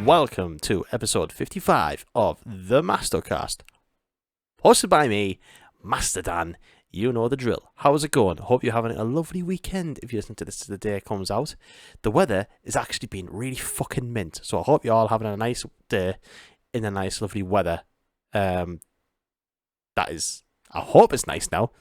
welcome to episode 55 of the MastoCast, hosted by me, Master Dan. You know the drill. How's it going? Hope you're having a lovely weekend if you listen to this as the day it comes out. The weather has actually been really fucking mint, so I hope you're all having a nice day in a nice lovely weather. I hope it's nice now,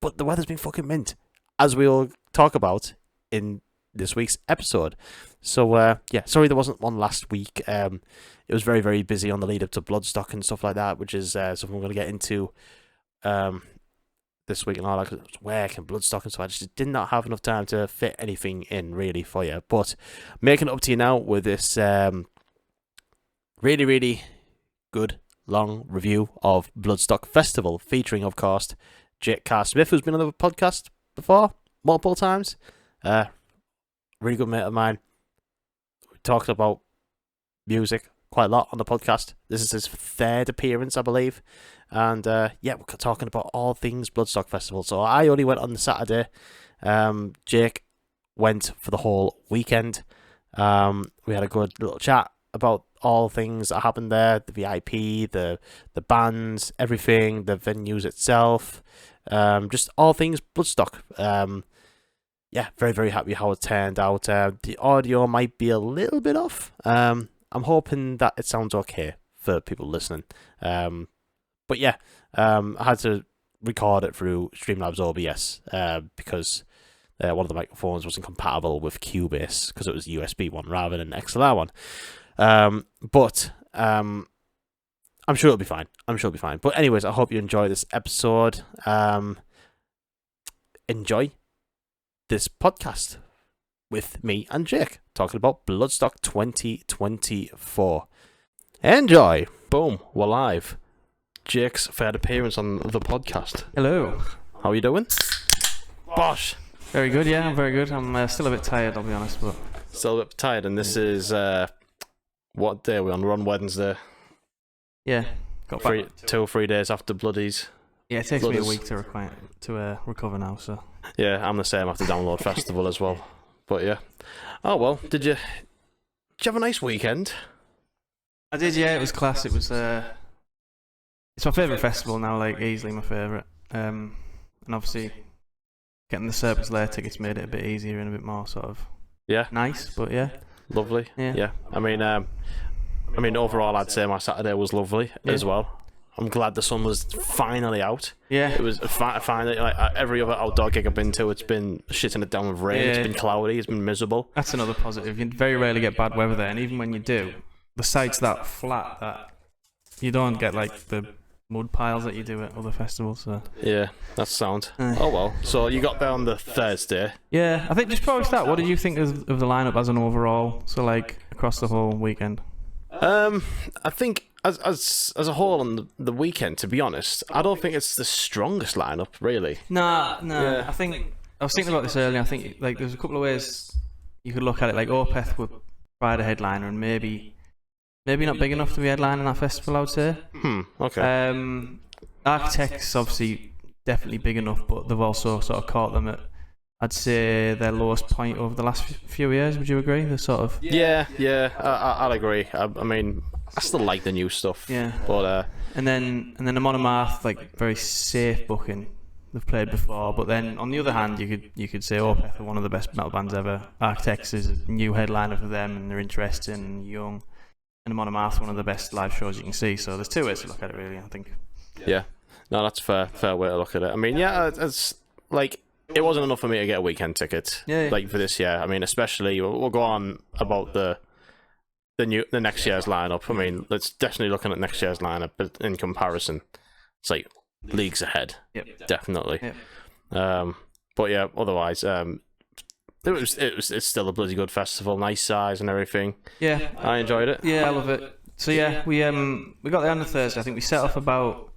but the weather's been fucking mint, as we'll talk about in this week's episode. So sorry there wasn't one last week. It was very, very busy on the lead up to Bloodstock and stuff like that, which is something we're going to get into this week and all that, because it was work and Bloodstock and so I just did not have enough time to fit anything in really for you. But making it up to you now with this really, really good long review of Bloodstock Festival, featuring, of course, Jake Carr Smith, who's been on the podcast before multiple times. Really good mate of mine. We talked about music quite a lot on the podcast. This is his third appearance, I believe. And we're talking about all things Bloodstock Festival. So I only went on the Saturday. Jake went for the whole weekend. We had a good little chat about all things that happened there, the VIP, the bands, everything, the venues itself, just all things Bloodstock. Very, very happy how it turned out. The audio might be a little bit off. I'm hoping that it sounds okay for people listening. I had to record it through Streamlabs OBS because one of the microphones wasn't compatible with Cubase because it was a USB one rather than an XLR one. I'm sure it'll be fine. But anyways, I hope you enjoy this episode. Enjoy this podcast with me and Jake talking about Bloodstock 2024. Enjoy! Boom, we're live. Jake's third appearance on the podcast. Hello. How are you doing? Bosh! Very good, yeah, I'm very good. I'm still a bit tired, I'll be honest, but... Still a bit tired, and this is, what day are we on? We're on Wednesday. Yeah. Got 2 or 3 days after Bloodies. Yeah, it takes me a week to recover now, so... Yeah, I'm the same after Download Festival as well. But yeah. Oh well, did you have a nice weekend? I did, yeah, it was class. It was it's my favourite festival now, like easily my favourite. And obviously getting the Circus Lair tickets made it a bit easier and a bit more sort of nice, but yeah. Lovely. Yeah. I mean overall I'd say my Saturday was lovely as well. I'm glad the sun was finally out. Yeah. It was finally, like every other outdoor gig I've been to, it's been shitting it down with rain. Yeah. It's been cloudy. It's been miserable. That's another positive. You very rarely get bad weather there, and even when you do, the site's that flat that you don't get like the mud piles that you do at other festivals. So. Yeah, that's sound. Oh well. So you got there on the Thursday. Yeah, I think just probably start. What did you think of the lineup as an overall? So like across the whole weekend. I think. As a whole on the weekend, to be honest, I don't think it's the strongest lineup, really. No. Yeah. I was thinking about this earlier. I think like there's a couple of ways you could look at it. Like Opeth would provide a headliner, and maybe not big enough to be headlining that festival, I would say. Okay. Architects obviously definitely big enough, but they've also sort of caught them at, I'd say, their lowest point over the last few years. Would you agree? They're sort of. Yeah. I'll agree. I mean. I still like the new stuff. Yeah. But and then the Monomath, like very safe booking. They've played before, but then on the other hand, you could say Opeth are one of the best metal bands ever. Architects is a new headliner for them, and they're interesting and young. And the Monomath, one of the best live shows you can see. So there's two ways to look at it, really. I think. Yeah. No, that's fair way to look at it. I mean, yeah, it's like it wasn't enough for me to get a weekend ticket. Yeah. Like for this year. I mean, especially we'll go on about the next year's lineup. I mean, let's definitely looking at next year's lineup, but in comparison, it's like leagues ahead. Yep. Definitely. Yep. But yeah, otherwise, it's still a bloody good festival, nice size and everything. Yeah, I enjoyed it. Yeah, I love it. So yeah, we got there on the Thursday. I think we set off about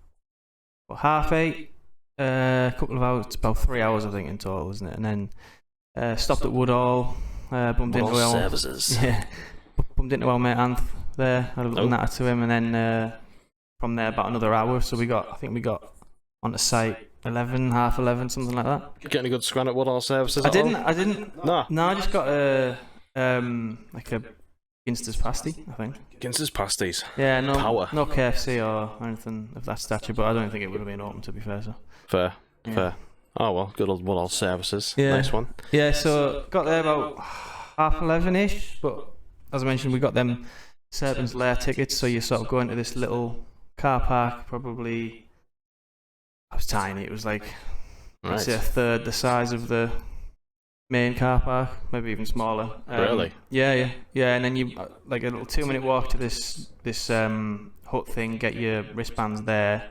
8:30. A couple of hours, about 3 hours, I think, in total, isn't it? And then stopped at Woodhall. Bumped into our services. Yeah. Bumped into our mate Anth there, had a little natter to him, and then from there about another hour. So we got onto site 11, half 11, something like that. Did you get any good scran at Woodhall services? I didn't. No. No, I just got like a Ginster's pasty, I think. Ginster's pasties. Yeah, no Power. no KFC or anything of that stature, but I don't think it would have been open, to be fair. So. Fair. Oh well, good old services. Yeah. Nice one. Yeah, so got there about 11:30ish, but as I mentioned, we got them Serpent's Lair tickets, so you sort of go into this little car park, probably, it was tiny, it was like, I'd say a third the size of the main car park, maybe even smaller. Really? Yeah, and then you, like a little 2-minute walk to this hut thing, get your wristbands there,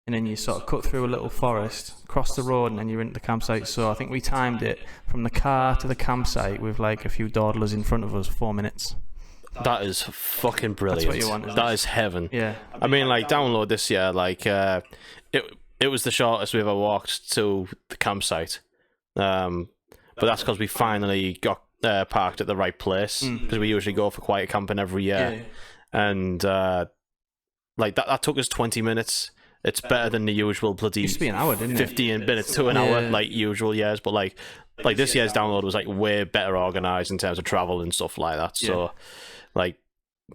and then you sort of cut through a little forest, cross the road, and then you're into the campsite. So I think we timed it from the car to the campsite with like a few dawdlers in front of us, 4 minutes. That is fucking brilliant. That's what you want, isn't That it? is heaven. Yeah. I mean, like, download this year, like, it was the shortest we ever walked to the campsite. But that's because we finally got parked at the right place, because we usually go for quiet camping every year. Yeah. And, like, that took us 20 minutes. It's better than the usual bloody Used to be an hour, didn't it? 15 minutes to an hour, like usual years. But, like this year's download was, like, way better organised in terms of travel and stuff like that. So, like,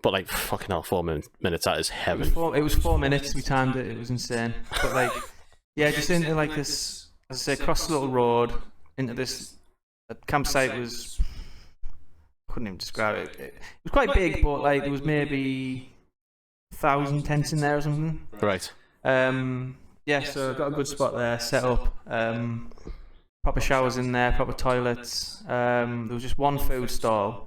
but, like, fucking hell, 4 minutes, that is heaven. It was 4 minutes, we timed it, it was insane. But, like, yeah, just into, like, this, as I say, across the little road, into this campsite was, couldn't even describe it. It was quite big, but, like, there was maybe 1,000 tents in there or something. Right. Yeah, so got a good spot there, set up. Proper showers in there, proper toilets. There was just one food stall.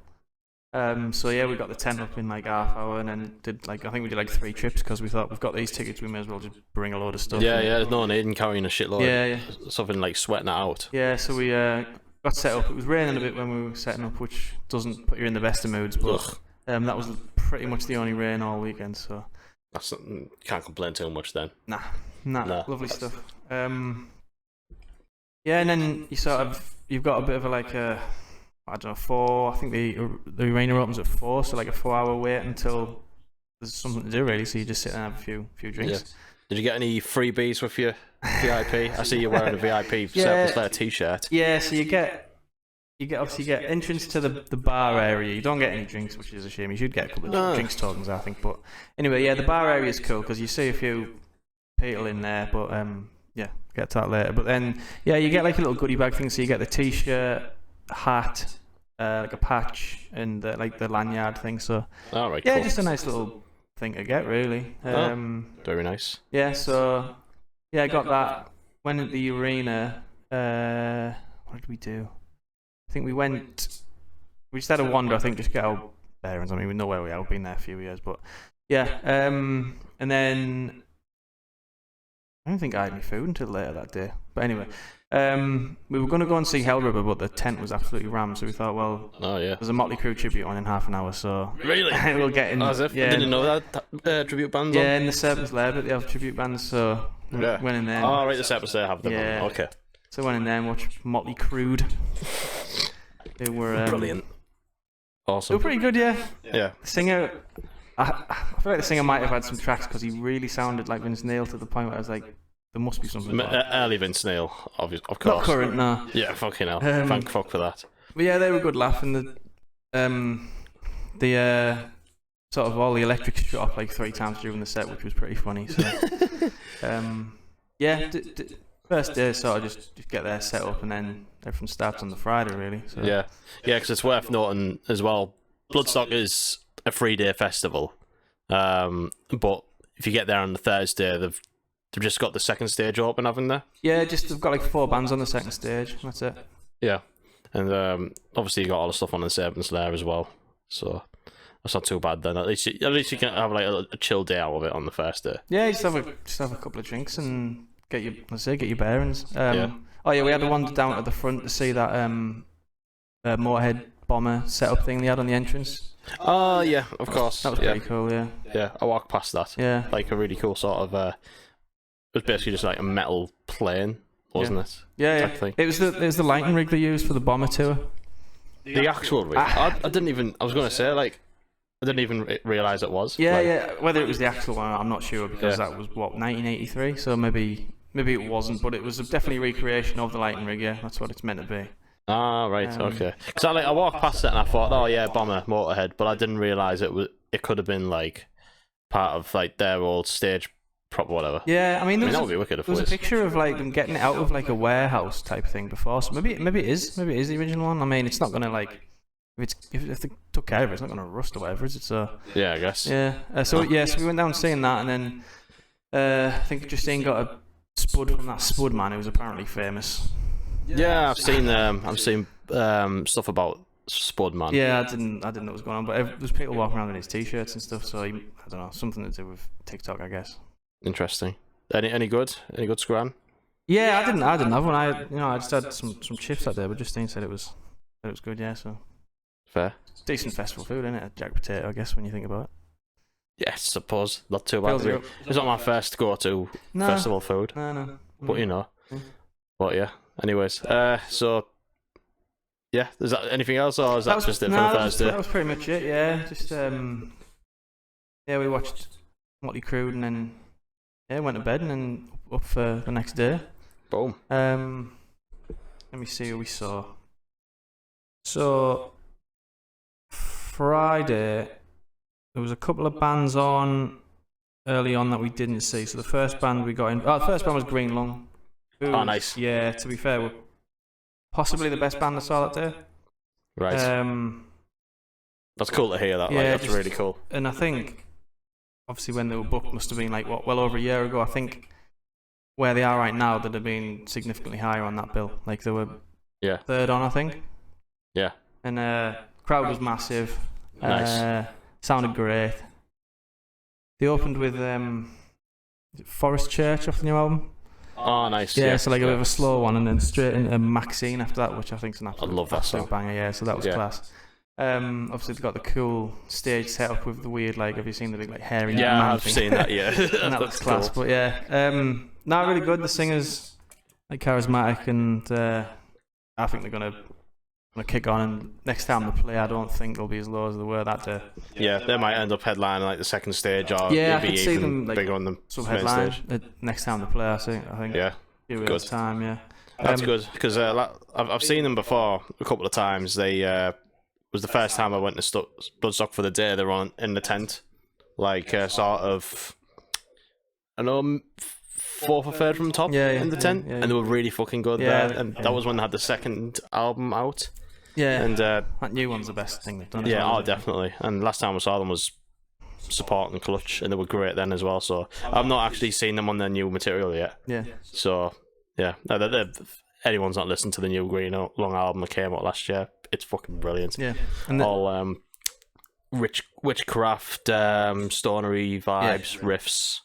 So yeah, we got the tent up in like half hour, and then I think we did like 3 trips, because we thought we've got these tickets, we may as well just bring a load of stuff. Yeah, there's no need in carrying a shitload. Yeah. Something like sweating it out. Yeah, so we got set up. It was raining a bit when we were setting up, which doesn't put you in the best of moods, but that was pretty much the only rain all weekend, so. Can't complain too much then. Nah, lovely stuff. Yeah, and then you've got a bit of I don't know, 4. I think the arena opens at 4, so like a 4-hour wait until there's something to do really. So you just sit and have a few drinks. Yeah. Did you get any freebies with your VIP? I see you're wearing a VIP Serpent's Lair t-shirt. Yeah, so you get entrance to the bar area. You don't get any drinks, which is a shame. You should get a couple of drinks tokens, I think. But anyway, yeah, the bar area is cool because you see a few people in there. But yeah, get to that later. But then yeah, you get like a little goodie bag thing. So you get the t-shirt, hat, like a patch, and like the lanyard thing. So right, yeah, cool. just a nice little thing to get, really. Very nice. Yeah, so yeah, I got that. Went at the arena. What did we do? I think we just had a wander, I think, just get our bearings. I mean, we know where we are, we've been there a few years, but yeah. And then I don't think I had any food until later that day. But anyway, we were going to go and see Hell River, but the tent was absolutely rammed, so we thought, well, there's a Motley Crue tribute on in half an hour, so really we'll get in. Yeah. I didn't know that tribute bands on. Yeah, in the Serpent's Lair, but they have tribute bands, so went in there. Oh, right, the Serpent's Lair have them on. Okay. So went in there and watched Motley Crue. They were brilliant. Awesome. They were pretty good, yeah. Yeah. The singer, I feel like the singer might have had some tracks because he really sounded like Vince Neil to the point where I was like, there must be something. Early Vince Neil, of course. Not current, no. Yeah, fucking hell. Thank fuck for that. But yeah, they were good laugh, and the sort of all the electrics shut off like 3 times during the set, which was pretty funny. So yeah, first day sort of just get there, set up, and then everything starts on the Friday, really. So. Yeah, because it's worth noting as well, Bloodstock is a 3-day festival, but if you get there on the Thursday, they've just got the second stage open, haven't they? Yeah, they've got like 4 bands on the second stage. That's it. Yeah, and obviously you got all the stuff on the Serpent's Lair as well, so that's not too bad then. At least you can have like a chill day out of it on the first day. Yeah, just have a couple of drinks and get your bearings. Oh yeah, we had a wander down at the front to see that Motorhead bomber setup thing they had on the entrance. Oh yeah, of course. That was pretty cool. Yeah. Yeah, I walked past that. Yeah. Like a really cool sort of. It was basically just like a metal plane, wasn't it? Yeah. It was the lighting rig they used for the bomber tour. The actual rig. I didn't even. I was going to say like. I didn't even realise it was. Yeah. Whether it was the actual one, I'm not sure because that was 1983. So maybe it wasn't, but it was definitely a recreation of the lighting rig. Yeah, that's what it's meant to be. Ah, right, okay. Because I walked past it and I thought, oh yeah, Bomber, Motorhead, but I didn't realise it could have been like part of like their old stage prop or whatever. Yeah, I mean, that would be wicked if there was it a was. picture of like them getting it out of like a warehouse type thing before, so maybe it is the original one. I mean, it's not gonna like if they took care of it, it's not gonna rust or whatever, is it? So yeah, I guess. Yeah. So we went down seeing that, and then I think Justine got a spud from that Spud man who was apparently famous. Yeah, I've seen stuff about Spud man. Yeah, I didn't know what was going on, but there was people walking around in his t-shirts and stuff. So I don't know, something to do with TikTok, I guess. Interesting. Any good? Any good scran? Yeah, I didn't have one. I just had some chips that day, but Justine said it was good. Yeah, so Fair. decent festival food, isn't it? A jack potato, I guess, when you think about it. Yes, I suppose not too bad. It's not my first go-to festival food. No. But you know. Mm. But yeah. Anyways, so yeah, is that anything else, or is that just it for the Thursday? That was pretty much it. Yeah, just we watched Motley Crue and then went to bed and then up for the next day. Boom. Let me see who we saw. So Friday, there was a couple of bands on early on that we didn't see. So the first band we got in, the first band was Green Lung. Oh, nice. Yeah, to be fair, were possibly the best band I saw that day. Right. That's cool to hear that. Yeah, that's really cool. And I think, obviously, when they were booked, must have been like well over a year ago. I think where they are right now, they'd have been significantly higher on that bill. Like they were third on, I think. Yeah. And crowd was massive. Nice. Sounded great. They opened with Forest Church off the new album. Oh, nice. Yeah, so like a bit of a slow one, and then straight into Maxine after that, which I think is an absolute, I love that song. Banger. Yeah, so that was class. Obviously they've got the cool stage setup with the weird, like, have you seen the big like hairy man I've thing? seen that. Yeah, and that looks class. Cool. But yeah, not really good. The singers like charismatic, and I think they're gonna kick on. And next time they play, I don't think they'll be as low as they were that day. Yeah, they might end up headlining like the second stage, or I maybe could see even them, like, bigger on the main stage. Next time they play, I think. Yeah, give it time. Yeah, that's good because I've seen them before a couple of times. They was the first time I went to Bloodstock for the day. They were on in the tent, like sort of, I know, fourth or third from the top in the tent, and they were really fucking good there. And that was when they had the second album out. Yeah, and that new one's the best thing they've done. Yeah, definitely. And last time I saw them was Support and Clutch, and they were great then as well. So I've not actually seen them on their new material yet. Yeah. So yeah, anyone's not listened to the new Green Lung album that came out last year, it's fucking brilliant. Yeah, and all witchcraft, stonery vibes, riffs.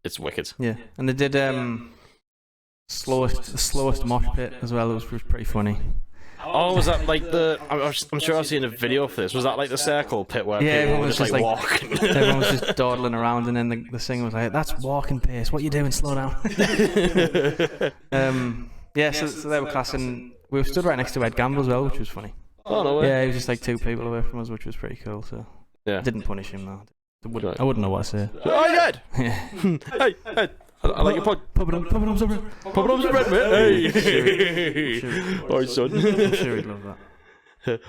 It's wicked. Yeah, and they did slowest mosh pit as well. It was pretty funny. Oh, was that like I'm sure I've seen a video for this. Was that like the circle pit where people were just like walking? Everyone was just dawdling around, and then the singer was like, "That's walking pace. What are you doing? Slow down." So they were class, and we were stood right next to Ed Gamble as well, which was funny. Oh no way. Yeah, he was just like 2 people away from us, which was pretty cool. So yeah, didn't punish him though. I wouldn't know what to say. Oh, you Ed! Yeah. Hey. I like your pod. Pop it up, some red, mate. Hey. Alright, son. I'm sure he'd love that.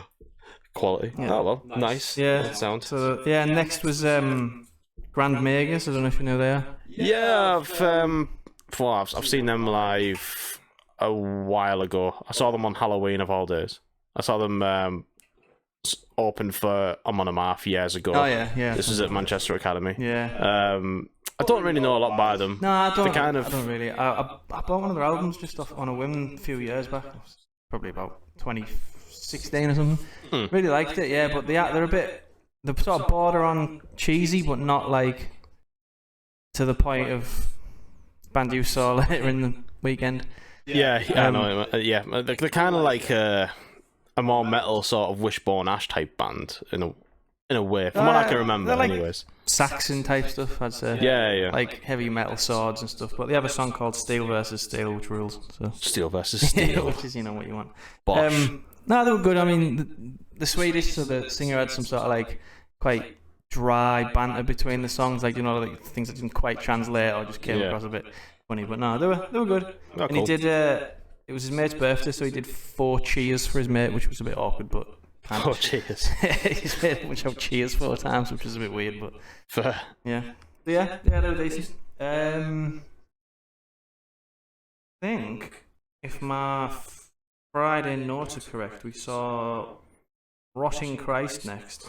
Quality. Yeah. Oh well, nice. Yeah. Sound. So next was Grand Magus. I don't know if you know they are. Yeah, I've seen them live a while ago. I saw them on Halloween of all days. I saw them open for a Monomath years ago. Oh yeah. This was at Manchester Academy. Yeah. I don't really know a lot by them. No, I don't. I don't really. I bought one of their albums just on a whim a few years back. It was probably about 2016 or something. Really liked it, yeah. But they're a bit. They're sort of border on cheesy, but not like to the point of band you saw later in the weekend. Yeah, I know. Yeah, they're kind of like a more metal sort of Wishbone Ash type band in a way, from what I can remember, like anyways. Saxon type stuff, I'd say. Yeah. Like heavy metal swords and stuff. But they have a song called Steel versus Steel, which rules. So. Steel versus Steel. Which is, what you want. Bosh. No, they were good. I mean, the Swedish, so the singer had some sort of like quite dry banter between the songs, like, like things that didn't quite translate or just came across a bit funny. But no, they were good. Oh, and he did it was his mate's birthday, so he did 4 cheers for his mate, which was a bit awkward, but kind 4 of. cheers. He's made a bunch of cheers 4 times, which was a bit weird, but Fair. yeah. But yeah, they were decent. I think if my Friday notes are correct, we saw Rotting Christ next,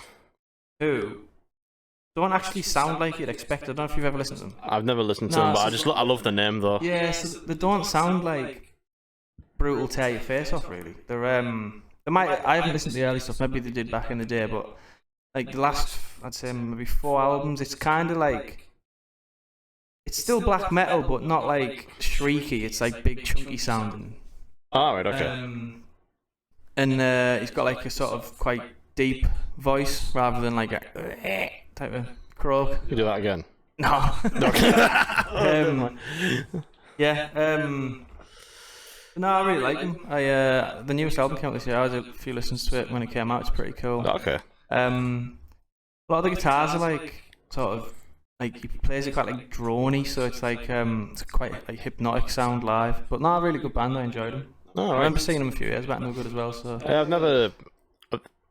who don't actually sound like you'd expect. I don't know if you've ever listened to them. I've never listened to them, but I love the name though. Yeah, so they don't sound like brutal tear your face off really. They're I haven't listened to the early stuff, maybe they did back in the day, but like the last, I'd say maybe 4 albums, it's kind of like, it's still black metal, but not like shrieky, it's like big chunky sounding. Oh, right, okay. And he's got like a sort of quite deep voice rather than like a type of croak. You do that again? No. No, I really like him. The newest album came out this year. I had a few listens to it when it came out. It's pretty cool. Okay. A lot of the guitars are like sort of like he plays it quite like drony, so it's like it's quite like hypnotic sound live. But not a really good band. I enjoyed them. Oh, I right. remember seeing them a few years back. No good as well. So I've never,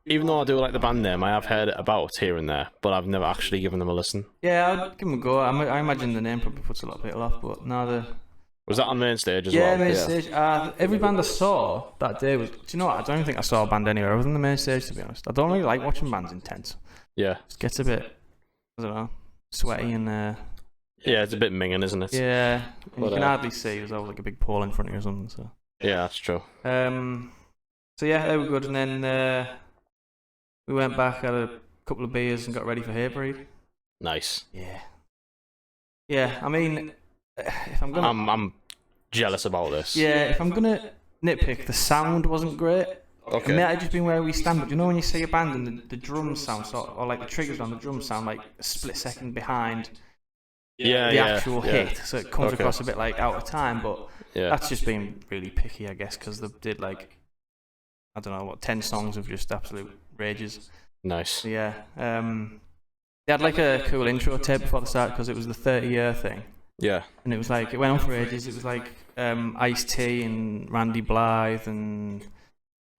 even though I do like the band name, I have heard it about here and there, but I've never actually given them a listen. yeah, I'd give them a go. I imagine the name probably puts a lot of people off, but no, the Was that on main stage as well? yeah, main stage. Every band I saw that day was. Do you know what? I don't even think I saw a band anywhere other than the main stage. To be honest, I don't really like watching bands intense. Yeah. It gets a bit, I don't know, sweaty and Yeah, it's a bit minging, isn't it? yeah, and you But, can hardly see. There's always like a big pole in front of you or something. So Yeah, that's true. so yeah, they were good, and then we went back, had a couple of beers, and got ready for Hatebreed. Nice. Yeah. I mean, if I'm gonna, I'm jealous about this. yeah, if I'm gonna nitpick, the sound wasn't great. Okay. It might have just been where we stand, but you know when you see a band and the drums sound sort of, or like the triggers on the drums sound like a split second behind the actual hit, so it comes across a bit like out of time, but that's just being really picky, I guess, because they did like, I don't know, 10 songs of just absolute rages. Nice. So yeah, they had like a cool intro tape before the start because it was the 30-year thing. Yeah. And it was like, it went on for ages. It was like Ice-T and Randy Blythe and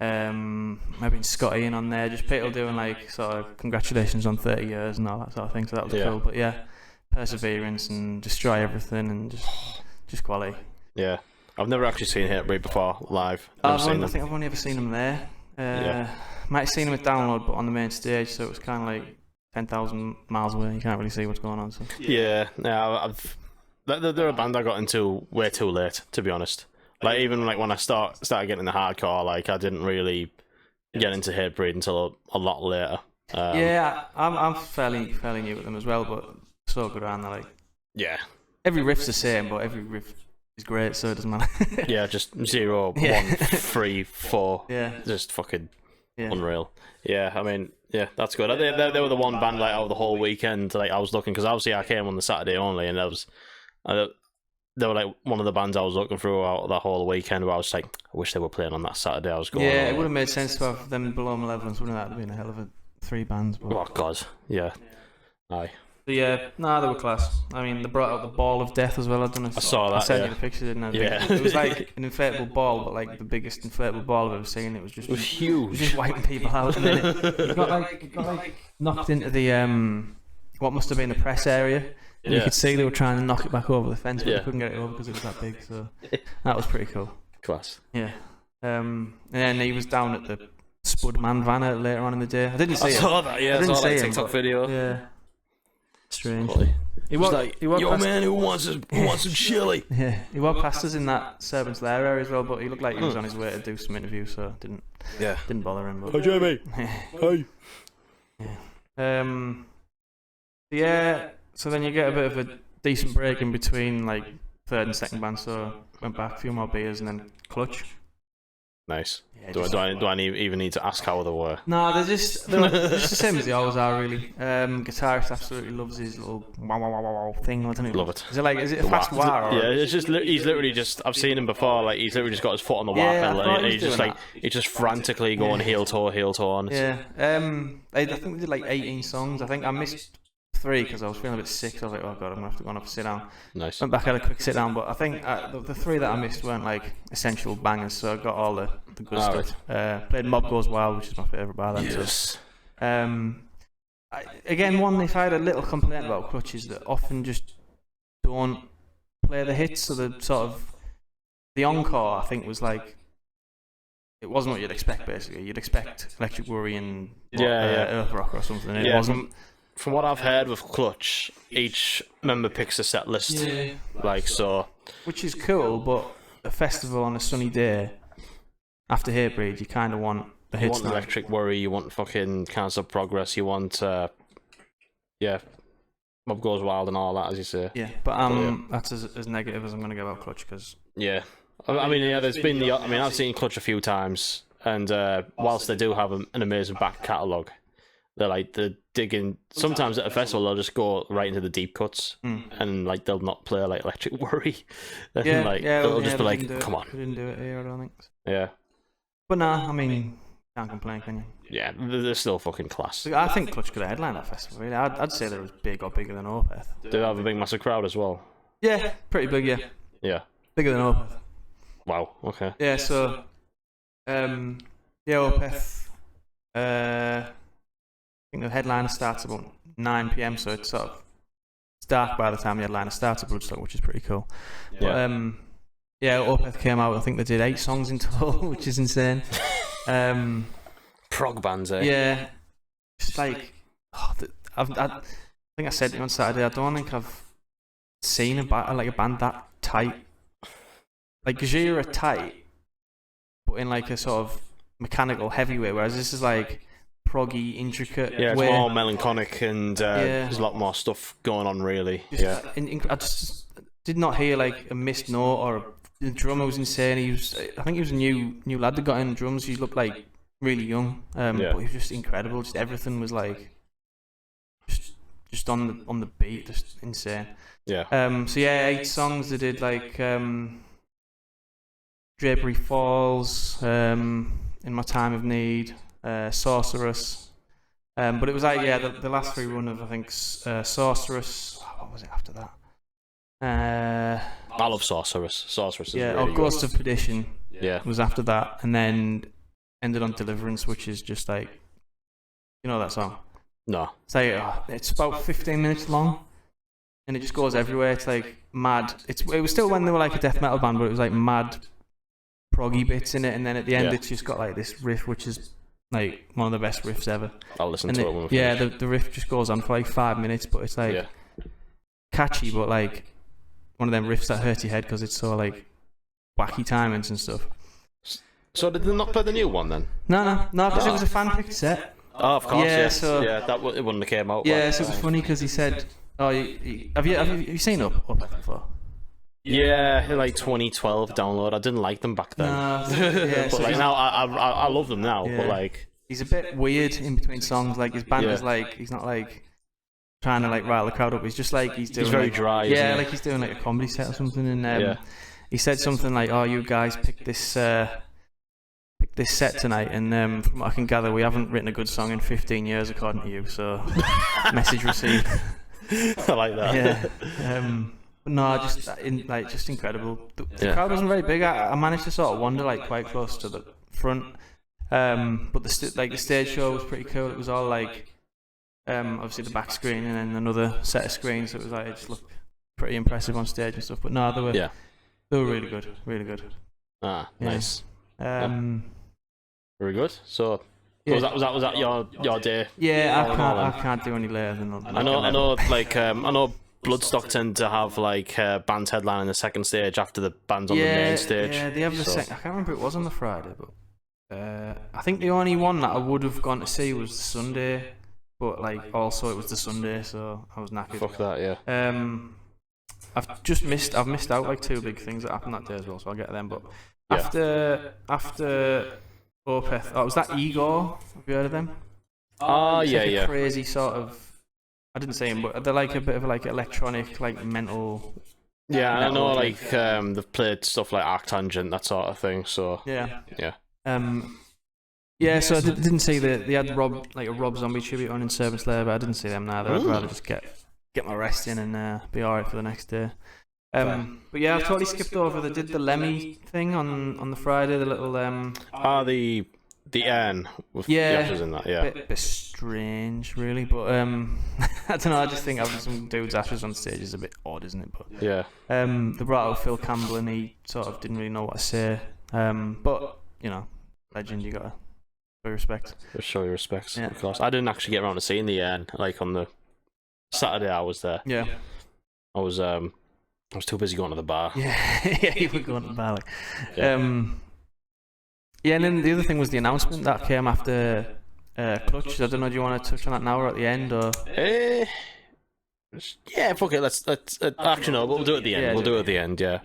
maybe Scotty in on there. Just people doing like sort of congratulations on 30 years and all that sort of thing. So that was cool. But yeah, perseverance and destroy everything and just quality. Yeah. I've never actually seen Hatebreed before live. I think I've only ever seen them there. Might have seen them at Download, but on the main stage, so it was kind of like 10,000 miles away. You can't really see what's going on. So. Yeah. They're a band I got into way too late, to be honest. Like even like when I started getting into hardcore, like I didn't really get into Hatebreed until a lot later. I'm fairly new with them as well, but so good around. They're like, yeah, every riff's the same, but every riff is great, so it doesn't matter. Yeah, just 0, 1, 3, 4. Yeah, just fucking unreal. Yeah, I mean, yeah, that's good. They were the one band like out of the whole weekend. Like I was looking because obviously I came on the Saturday only, and they were like one of the bands I was looking through out of that whole weekend. Where I was like, I wish they were playing on that Saturday. I was going. Yeah, it would have made sense to have them below Malevolence. Wouldn't that have been a hell of a 3 bands? But... Oh God, yeah. Aye. But yeah, they were class. I mean, they brought out the ball of death as well. I don't know if I saw that. I sent you the picture, didn't I? Yeah. It was like an inflatable ball, but like the biggest inflatable ball I've ever seen. It was huge. It was just wiping people out. And then it got like knocked into the what must have been the press area. And you could see they were trying to knock it back over the fence, but they couldn't get it over because it was that big. So that was pretty cool. Class. Yeah. And then he was down at the Spudman Vanner later on in the day. I didn't see I him. saw that. Yeah, I saw that TikTok video. Yeah. Strange. He was like, yo man, who wants some chili? Yeah, he walked past us in that Servants' Lair area as well, but he looked like he was on his way to do some interview, so didn't bother him. But... Hi Jamie. Hi. Yeah, so then you get a bit of a decent break in between like third and second band, so went back, a few more beers, and then Clutch. Nice. Yeah, Do I even need to ask how they were? No, they're just the same as they always are, really. Guitarist absolutely loves his little wow wow wow wow thing, doesn't he? Love it. Is it a fast wah? Yeah, it's just he's literally just. I've seen him before. Like he's literally just got his foot on the wah pedal, and he's just like he's just frantically going heel toe on. Yeah. I think we did like 18 songs. I think I missed 3 because I was feeling a bit sick. So I was like, oh god, I'm gonna have to go and sit down. Nice. Went back, had a quick sit down, but I think the 3 that I missed weren't like essential bangers, so I got all the good stuff. Played Mob Goes Wild, which is my favourite bar then. Yes. So, again, one if I had a little complaint about Clutch is that often just don't play the hits, so the sort of the encore I think was like it wasn't what you'd expect basically. You'd expect Electric Worry and Earth Rock or something. It wasn't. From what I've heard with Clutch, each member picks a set list, which is cool. But a festival on a sunny day after Hatebreed, you kind of want the hits. You want Electric Worry, you want fucking Cancer Progress, you want Mob Goes Wild and all that, as you say. Yeah, but that's as negative as I'm going to get about Clutch because. Yeah, I mean, there's been I've seen Clutch a few times, and whilst they do have an amazing back catalogue, they're digging. Sometimes at a festival, they'll just go right into the deep cuts, and like they'll not play like Electric Worry. They'll just be like, "Come on." We didn't do it here, I don't think. Yeah. But nah, I mean, can't complain, can you? Yeah, they're still fucking class. I think Clutch could have headlined that festival. Really. I'd say they was big or bigger than Opeth. Do they have a big, massive crowd as well? Yeah, pretty big. Yeah. Yeah. Bigger than Opeth. Wow. Okay. Yeah. So, Opeth. I think the headliner starts about 9 p.m. So it's sort of dark by the time the headliner starts at Bloodstock, which is pretty cool. Yeah. But, Opeth came out. I think they did 8 songs in total, which is insane. Prog bands, eh? Yeah. It's like, I think I said it on Saturday. I don't think I've seen a band that tight. Like Gojira are tight, but in like a sort of mechanical heavy way, whereas this is like proggy, intricate. Yeah, it's more melancholic and there's a lot more stuff going on, really. I just did not hear like a missed note or the drummer was insane. I think he was a new lad that got in drums. He looked like really young, but he was just incredible. Just everything was like just on the beat, just insane. Yeah. 8 songs. They did like Drapery Falls, In My Time of Need, Sorceress. But it was like the last 3 run of I think Sorceress. What was it after that? I love Sorceress. Sorceress is really Ghost of Perdition. Yeah. Was after that, and then ended on Deliverance, which is just like, you know that song? No. It's like it's about 15 minutes long, and it just goes everywhere. It's like mad. It was still when they were like a death metal band, but it was like mad proggy bits in it, and then at the end it's just got like this riff, which is like one of the best riffs ever. I'll listen to it when we finish. The riff just goes on for like 5 minutes, but it's like catchy, but like one of them riffs that hurt your head because it's so like wacky timings and stuff. So did they not play the new one then? No, because it was a fan-picked set. Oh, of course, yeah. yes. So, it wouldn't have came out. Yeah, so it was funny because he said, "Oh, have you seen Opeth before?" Yeah, like 2012 download. I didn't like them back then. But like now, I love them now. But like, he's a bit weird in between songs. Like his band is like he's not like trying to like rile the crowd up. He's just like he's very like, dry. Yeah, like he's doing like a comedy set or something. And he said something like, "Oh, you guys picked this set tonight, and from what I can gather, we haven't written a good song in 15 years, according to you. So, message received." I like that. Yeah. But no, just incredible. The crowd wasn't very big. I managed to sort of wander like quite close to the front. But the stage show was pretty cool. It was all like obviously the back screen and then another set of screens. So it was like it just looked pretty impressive on stage and stuff. But no, they were really good, really good. Ah, nice. Very good. So was that your day? Yeah, I can't do any later than that. I know. Like I know Bloodstock tend to have like bands headlining the second stage after the band's on the main stage. Yeah, they have the second. I can't remember if it was on the Friday, but I think the only one that I would have gone to see was the Sunday. But like also it was the Sunday, so I was knackered. Fuck that, yeah. I've missed out like 2 big things that happened that day as well, so I'll get to them. But after Opeth, was that Igor? Have you heard of them? Oh, Like a crazy sort of. I didn't say him, but they're like a bit of like electronic, like mental. Yeah, I know like they've played stuff like Arctangent, that sort of thing. So yeah. Yeah, so I didn't see they had a Rob Zombie tribute on in Service there, but I didn't see them neither. I'd rather just get my rest in and be alright for the next day. But yeah, I've totally skipped over. They did the Lemmy thing on the Friday, the little the urn with the ashes in that, yeah. Bit strange, really, but I don't know. I just think having some dude's ashes on stage is a bit odd, isn't it? But yeah, they brought out Phil Campbell, and he sort of didn't really know what to say. But legend, you gotta pay respect. Show your respects, of course. I didn't actually get around to seeing the urn. Like on the Saturday, I was there. Yeah, I was too busy going to the bar. Yeah, you were going to the bar. Yeah, and then the other thing was the announcement that came after Clutch. I don't know. Do you want to touch on that now or at the end, or? Yeah, fuck it. Let's actually no, we'll do it at the end. We'll do it at the end. Yeah.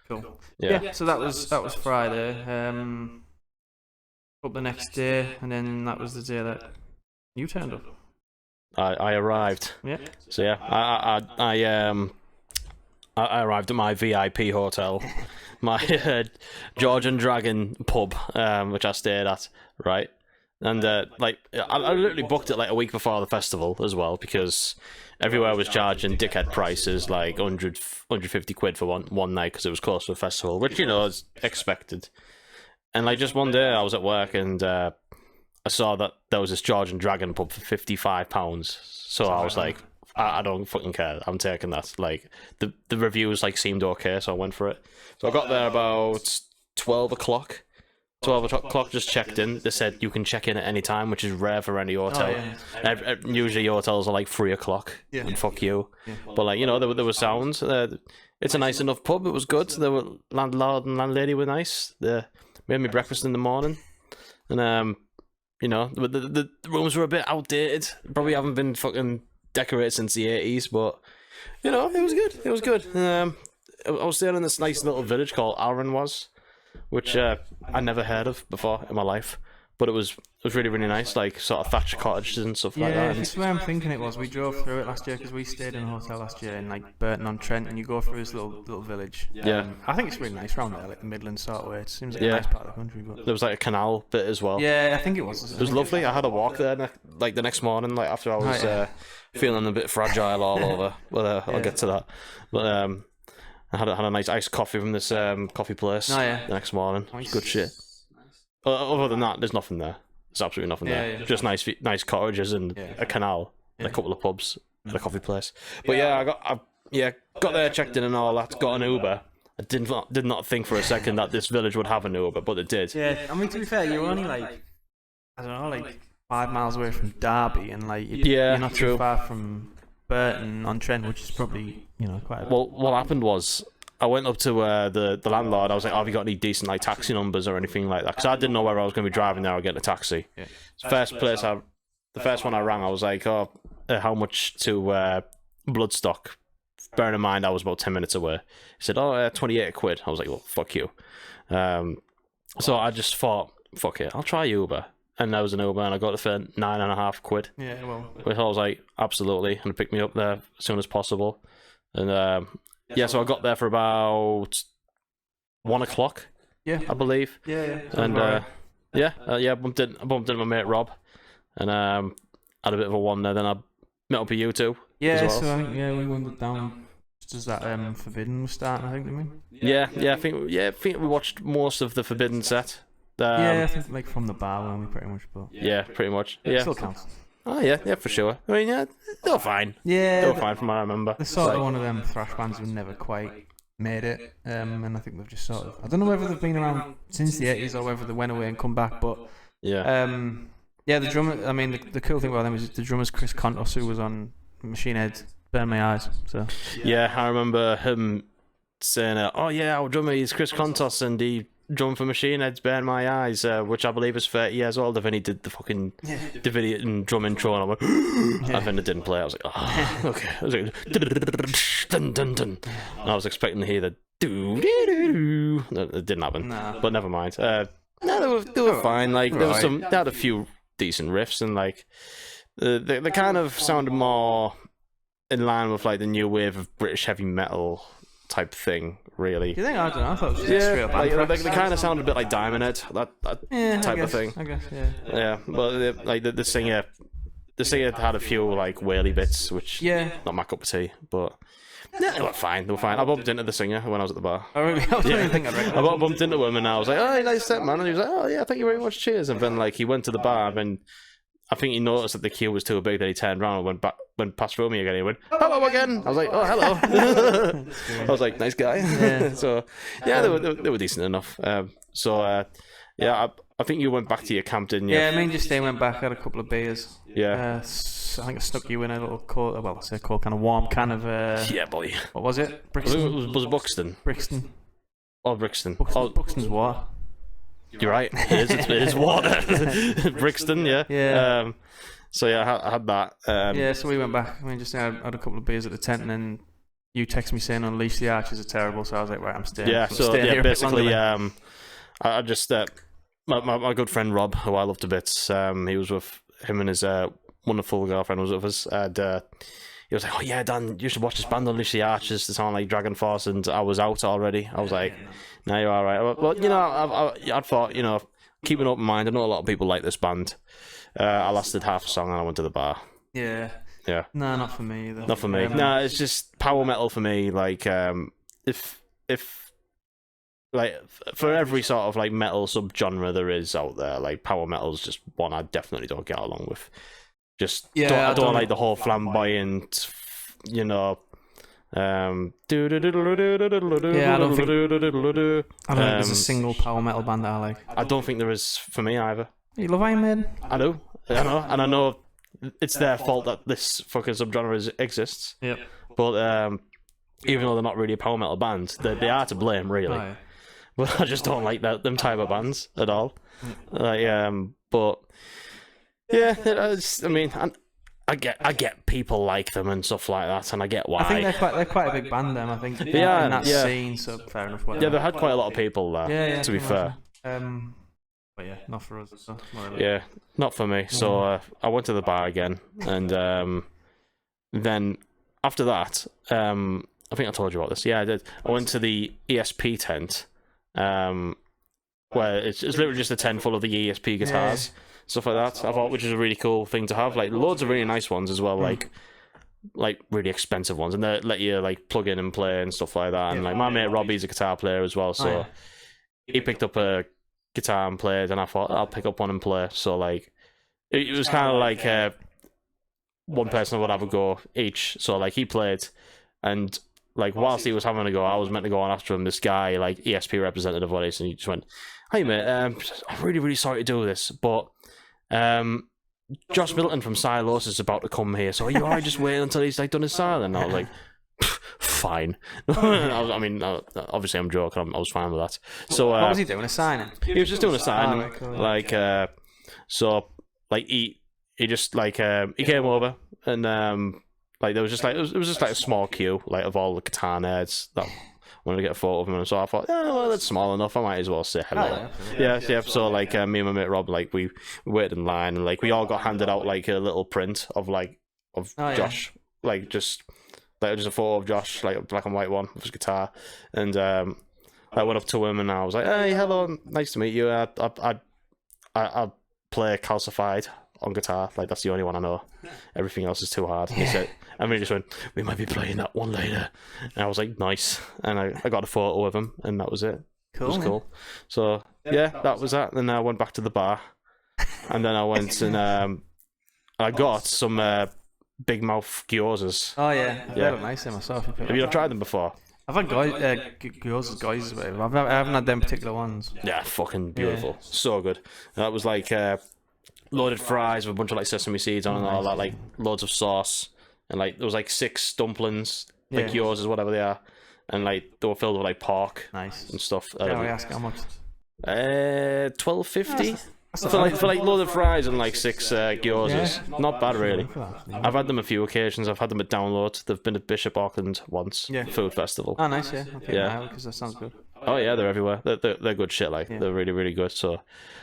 Cool. Yeah. So that was Friday. Up the next day, and then that was the day that you turned up. I arrived. Yeah. So yeah, I arrived at my VIP hotel, my George and Dragon pub, which I stayed at, right? And I literally booked it like a week before the festival as well, because everywhere was charging dickhead prices, like 150 quid for one night, because it was close to the festival, which is expected. And like just one day I was at work and I saw that there was this George and Dragon pub for £55. So I was like, I don't fucking care. I'm taking that. Like the reviews like seemed okay, so I went for it. So I got there about 12 o'clock. 12 o'clock, just checked in. They said you can check in at any time, which is rare for any hotel. Oh, yeah. Usually hotels are like 3 o'clock. Yeah. And fuck you. Yeah. But like there were sounds. It's a nice enough pub. It was good. The landlord and landlady were nice. They made me breakfast in the morning, and the rooms were a bit outdated. Probably haven't been fucking decorated since the 80s, but it was good. It was good. I was staying in this nice little village called Aaron which I never heard of before in my life, but it was really, really nice, like sort of thatched cottages and stuff like that. Yeah, it's where I'm thinking it was. We drove through it last year because we stayed in a hotel last year in like Burton-on-Trent, and you go through this little village. Yeah, I think it's really nice around there, like the Midlands sort of way. It seems like a nice part of the country. But there was like a canal bit as well. Yeah, I think it was. It was lovely. I had a walk there like the next morning, like after I was feeling a bit fragile all over. But I'll get to that. But I had a nice iced coffee from this coffee place the next morning. Nice. Good shit. Other than that, there's nothing there. There's absolutely nothing there. Just nice cottages and a canal and a couple of pubs and a coffee place. But I got there, checked in and all that. Got an Uber. I did not think for a second that this village would have an Uber, but it did. Yeah, I mean, to be fair, you're only like 5 miles away from Derby, and like you're not too far from Burton-on-Trent, which is probably quite. Well, what happened was I went up to the landlord. I was like, "Have you got any decent like taxi numbers or anything like that?" Because I didn't know whether I was going to be driving there or getting a taxi. Yeah. The first one I rang, I was like, "Oh, how much to Bloodstock?" Bearing in mind I was about 10 minutes away. He said, "Oh, 28 quid." I was like, "Well, fuck you." So I just thought, "Fuck it, I'll try Uber." And there was an Uber, and I got it for 9.5 quid. Yeah, well. Which I was like, absolutely, and pick me up there as soon as possible. And so I got there for about 1 o'clock. Yeah, I believe. Yeah. And I bumped into my mate Rob, and had a bit of a one there. Then I met up with you two. Yeah, as well. So I think we wandered down just as that Forbidden was starting. I think, didn't we? Yeah. I think we watched most of the Forbidden set. I think like from the bar when we pretty much. But yeah, pretty much. Yeah, still counts. Oh yeah, for sure. I mean, they were fine. Yeah, they were fine from what I remember. They're sort of one of them thrash bands who never quite made it, and I think they've just sort of. I don't know whether they've been around since the 80s or whether they went away and come back, but the drummer. I mean, the cool thing about them is the drummer's Chris Contos, who was on Machine Head, Burn My Eyes. So yeah, I remember him saying, "Oh yeah, our drummer is Chris Contos, and he drummed for Machine Head's Burn My Eyes," which I believe is 30 years old. And then he did the fucking Davidian and drum intro, and I went, and then it didn't play. I was like, "Oh, okay." I was like, dun, dun, dun. And I was expecting to hear the do do do. No, it didn't happen. Nah. But never mind. No, they were fine. Like there was they had a few decent riffs, and like they kind of sounded more in line with like the new wave of British heavy metal type thing, really. Do you think? I don't know. I thought it was just straight up Anthrax. They kind of sounded a bit like Diamond Head, that type of thing. I guess, Yeah, but the singer had a few like whaley bits, which not my cup of tea, but they were fine. I bumped into the singer when I was at the bar. Oh, really? I don't even think I'd recognize I bumped into him and I was like, "Oh, nice set, man." And he was like, "Oh yeah, thank you very much, cheers." And then like he went to the bar and I think he noticed that the queue was too big. That he turned around and went past through me again. He went, "Hello again." I was like, "Oh, hello." I was like, "Nice guy." Yeah. So yeah, they were decent enough. I think you went back to your camp, didn't you? Yeah, me and Justine went back, had a couple of beers. Yeah. I think I snuck you in a little cold, kind of warm can of... yeah, boy. What was it? Brixton? Was it Buxton? Brixton. Oh, Brixton. Buxton's water. You're right. It is water. Brixton, yeah. Yeah. So yeah, I had that. So we went back. I mean, just had a couple of beers at the tent, and then you text me saying Unleash the Archers are terrible. So I was like, right, I'm staying. Yeah. So yeah, basically, I just my good friend Rob, who I love to bits. He was with him and his wonderful girlfriend was with us, and he was like, "Oh yeah, Dan, you should watch this band Unleash the Archers. They sound like Dragon Force." And I was out already. I was like, "No, you're all right." Well, you know, I thought, you know, keep an open mind. I know a lot of people like this band. I lasted half a song and I went to the bar. Yeah. Yeah. No, not for me either. Not for me. No, it's just power metal for me. Like, if like for every sort of like metal subgenre there is out there, like power metal's just one I definitely don't get along with. Just I don't like the whole flamboyant, you know. I don't think there's a single power metal band that I like. I don't think there is for me either. You love Iron Maiden? I know, and I know it's their fault that this fucking subgenre exists. Yep. But even though they're not really a power metal band, they are to blame, really. Oh, yeah. But I just don't like them type of bands at all. But yeah, I mean, I get people like them and stuff like that, and I get why. I think they're quite a big band, them. I think in that scene. So fair enough. Whatever. Yeah, they had quite a lot of people there. Yeah, to be fair. But yeah, not for us. So yeah, not for me. So I went to the bar again, and then after that, I think I told you about this. Yeah, I did. I went to the ESP tent, where it's literally just a tent full of the ESP guitars, stuff like that. I thought, which is a really cool thing to have. Like loads of really nice ones as well, like really expensive ones, and they let you like plug in and play and stuff like that. And like my mate Robbie's a guitar player as well, so he picked up a guitar and played, and I thought I'll pick up one and play. So like it was kind of like one person would have a go each. So like he played, and like whilst he was having a go, I was meant to go on after him. This guy, like ESP representative, what is, and he just went, "Hey mate, I'm really sorry to do this, but Josh Middleton from Silos is about to come here, so are you alright just waiting until he's like done his silent?" And I was like, fine. Obviously I'm joking. I was fine with that. So what was he doing? A signing? He was just doing a signing. Right, cool. Like so like he just like he came over and like there was just like it was just like a small queue like of all the guitar nerds that wanted to get a photo of him, and so I thought, well, that's small enough, I might as well say hello. Yeah. So like me and my mate Rob, like we waited in line, and like we all got handed out like a little print of Josh, like just a photo of Josh, like a black and white one of his guitar, and I went up to him and I was like, "Hey, hello, nice to meet you. I play Calcified on guitar, like that's the only one I know. Everything else is too hard." And he said, and we just went, "We might be playing that one later." And I was like, "Nice." And I got a photo of him, and that was it. Cool. It was cool. So yeah, that was that. Then I went back to the bar, and then I went and I got some big mouth gyozas. Oh yeah, they look nice myself. Have you not tried them before? I've had gyozas, guys, whatever. I haven't had them particular ones. Yeah, fucking beautiful. So good. That was like loaded fries with a bunch of like sesame seeds on and all that, like loads of sauce, and like there was like 6 dumplings, like gyozas, whatever they are, and like they were filled with like pork and stuff. Can I ask how much? $12.50 for like loaded fries and like 6 gyozas. Not bad really. I've had them a few occasions. I've had them at Download. They've been at Bishop Auckland once. Food festival. Oh nice, yeah. Okay, because that sounds good. Oh yeah, they're everywhere. They're good shit. Like they're really good. So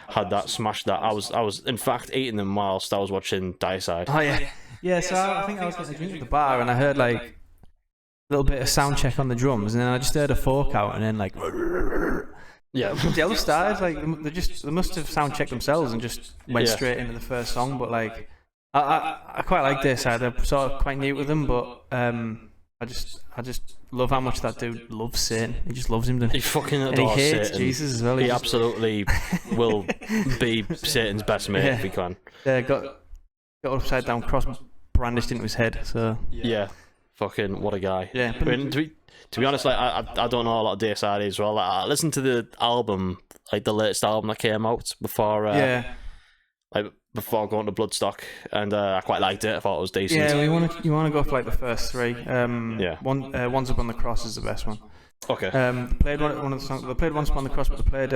had that, smashed that. I was in fact eating them whilst I was watching Dieside. Oh yeah. Yeah. So I think I was getting a drink at the bar, and I heard like little bit of sound check on the drums, and then I just heard a fork out, and then like, Yeah. the other stars like they must have sound checked themselves and just went straight into the first song. But like, I quite like this. I'm sort of quite new with them, but I just love how much that dude loves Satan. He just loves him. He fucking adores and he hates Satan. Jesus as well. He absolutely will be Satan's best mate if he can. Yeah, got upside down cross brandished into his head. So yeah, fucking what a guy. Yeah, I mean, to be honest, like I don't know a lot of DSID as well. Like, I listened to the album, like the latest album that came out before. Like before going to Bloodstock, and I quite liked it. I thought it was decent. Yeah, you want to go for like the first three. Yeah. One's Up on the Cross is the best one. Okay. They played one of the songs. They played Once Upon the Cross, but they played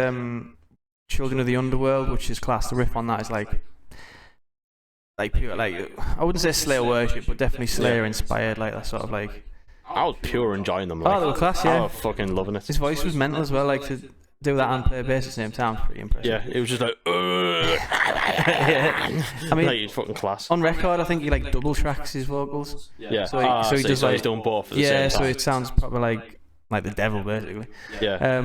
Children of the Underworld, which is class. The riff on that is like pure, like I wouldn't say Slayer worship, but definitely Slayer inspired. Like that sort of like. I was pure enjoying them. Like, they were class. Yeah. I was fucking loving it. His voice was mental as well. Like to do that and play bass at the same time, was pretty impressive. Yeah, it was just like. Yeah. I mean, like, fucking class. On record, I think he like double tracks his vocals. Yeah. So he does he's doing both. At the same time. so it sounds probably like the devil basically. Yeah.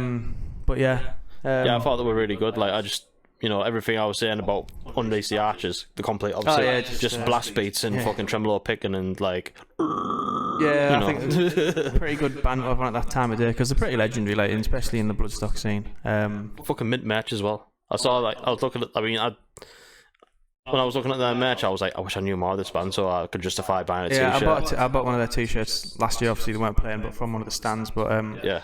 But yeah. Yeah, I thought they were really good. Like, I just, everything I was saying about Unleash the Archers, the complete opposite. Just blast beats and fucking tremolo picking and like. Yeah, I think it's a pretty good band to have on at that time of day because they're pretty legendary, like especially in the Bloodstock scene. Fucking mint merch as well. I saw I was looking at. I mean, when I was looking at their merch, I was like, I wish I knew more of this band so I could justify buying a t-shirt. I bought one of their t-shirts last year. Obviously, they weren't playing, but from one of the stands. But yeah.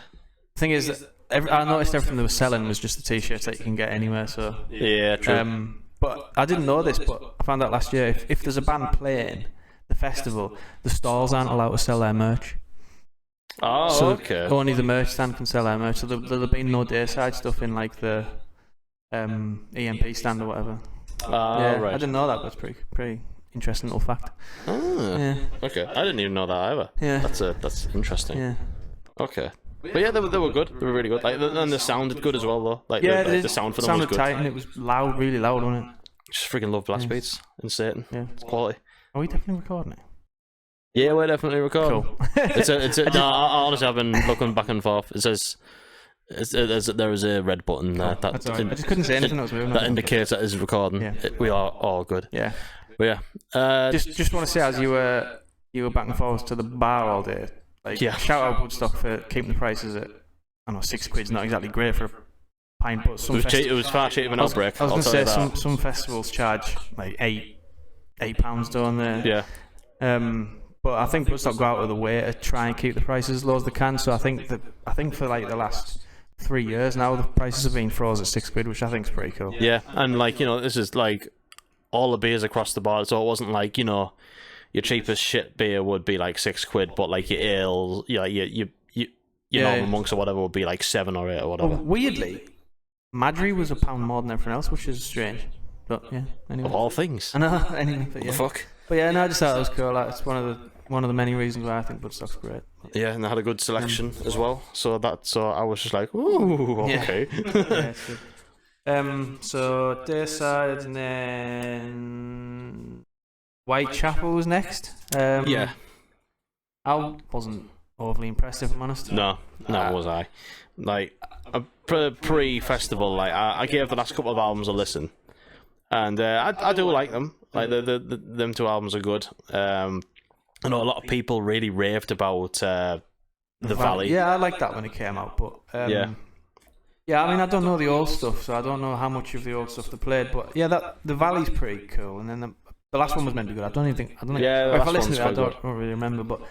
The thing is, I noticed everything they were selling was just the t-shirts that you can get anywhere. So yeah, true. But I didn't know this, but I found out last year if there's a band playing the festival, the stalls aren't allowed to sell their merch. Oh, so okay. Only the merch stand can sell their merch. So there'll be no dayside stuff in like the EMP stand or whatever. Right. I didn't know that. That's pretty interesting little fact. Yeah. Okay, I didn't even know that either. Yeah. That's interesting. Yeah. Okay. But yeah, they were good. They were really good. Like, and they sounded good as well, though. Like, the sound for them was good. Sounded tight and it was loud, really loud, wasn't it? Just freaking love blast beats and Satan. Yeah. It's quality. Are we definitely recording it? Yeah, we're definitely recording. Cool. No, honestly, I've been looking back and forth. It says there is a red button there. That's all right. I just couldn't say anything else. That indicates that it's recording. Yeah. We are all good. Yeah. But yeah. Just want to say, as you were back and forth to the bar all day, like shout out Bloodstock for keeping the prices at, I know £6 not exactly great for a pint, but some it was far cheaper than Outbreak. I was going to say some festivals charge like £8, don't they? Yeah. But I think Bloodstock go out of the way to try and keep the prices as low as they can. So I think for like the last 3 years now, the prices have been frozen at £6, which I think is pretty cool. Yeah, and like this is like all the beers across the board, so it wasn't like your cheapest shit beer would be like £6, but like your ale, your normal monks or whatever would be like 7 or 8 or whatever. Well, weirdly, Madry was £1 more than everything else, which is strange. But yeah, anyway. Of all things. I know. Anyway, but yeah. What the fuck? But yeah, no, I just thought it was cool. Like, it's one of the many reasons why I think Bloodstock's great. Yeah, and they had a good selection as well. So I was just like, ooh, okay. Yeah, it's good. So Dayside, and then Whitechapel was next. Yeah. I wasn't overly impressed, if I'm honest. No, was I. Like, pre-festival, like I gave the last couple of albums a listen, and I do like them. Like them two albums are good. I know a lot of people really raved about the Valley. Yeah, I liked that when it came out, but yeah, I mean, I don't know the old stuff, so I don't know how much of the old stuff they played. But yeah, the Valley's pretty cool, and then the last one was meant to be good. I don't know. Yeah, if I listened to it, I don't really remember, but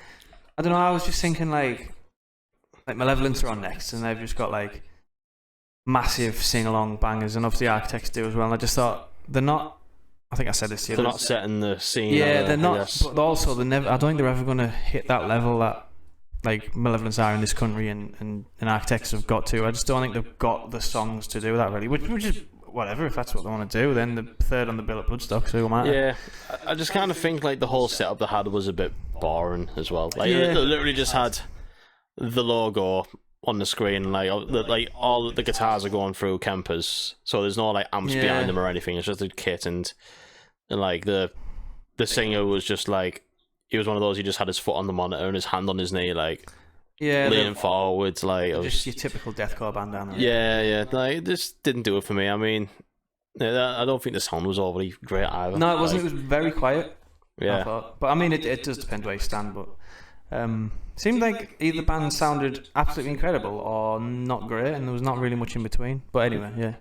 I don't know. I was just thinking like Malevolence are on next, and they've just got like massive sing-along bangers, and obviously Architects do as well. And I just thought they're not. I think I said this to you. They're not setting the scene. Yeah, they're not. But also, they're never. I don't think they're ever going to hit that level that like Malevolence are in this country, and Architects have got to. I just don't think they've got the songs to do that really. Which is whatever. If that's what they want to do, then the third on the bill at Bloodstock, so it matter. Yeah, I just kind of think like the whole setup they had was a bit boring as well. Like they literally just had the logo on the screen, like all the guitars are going through Kempers, so there's no like amps behind them or anything. It's just a kit, and like the singer was just like he was one of those. He just had his foot on the monitor and his hand on his knee, like leaning forwards, like just your typical deathcore band down there. Yeah. Like this didn't do it for me. I mean, I don't think the sound was overly great either. No, it wasn't. It was very quiet. Yeah, I thought. But I mean, it does depend where you stand. But seemed like either band sounded absolutely incredible or not great, and there was not really much in between. But anyway, yeah.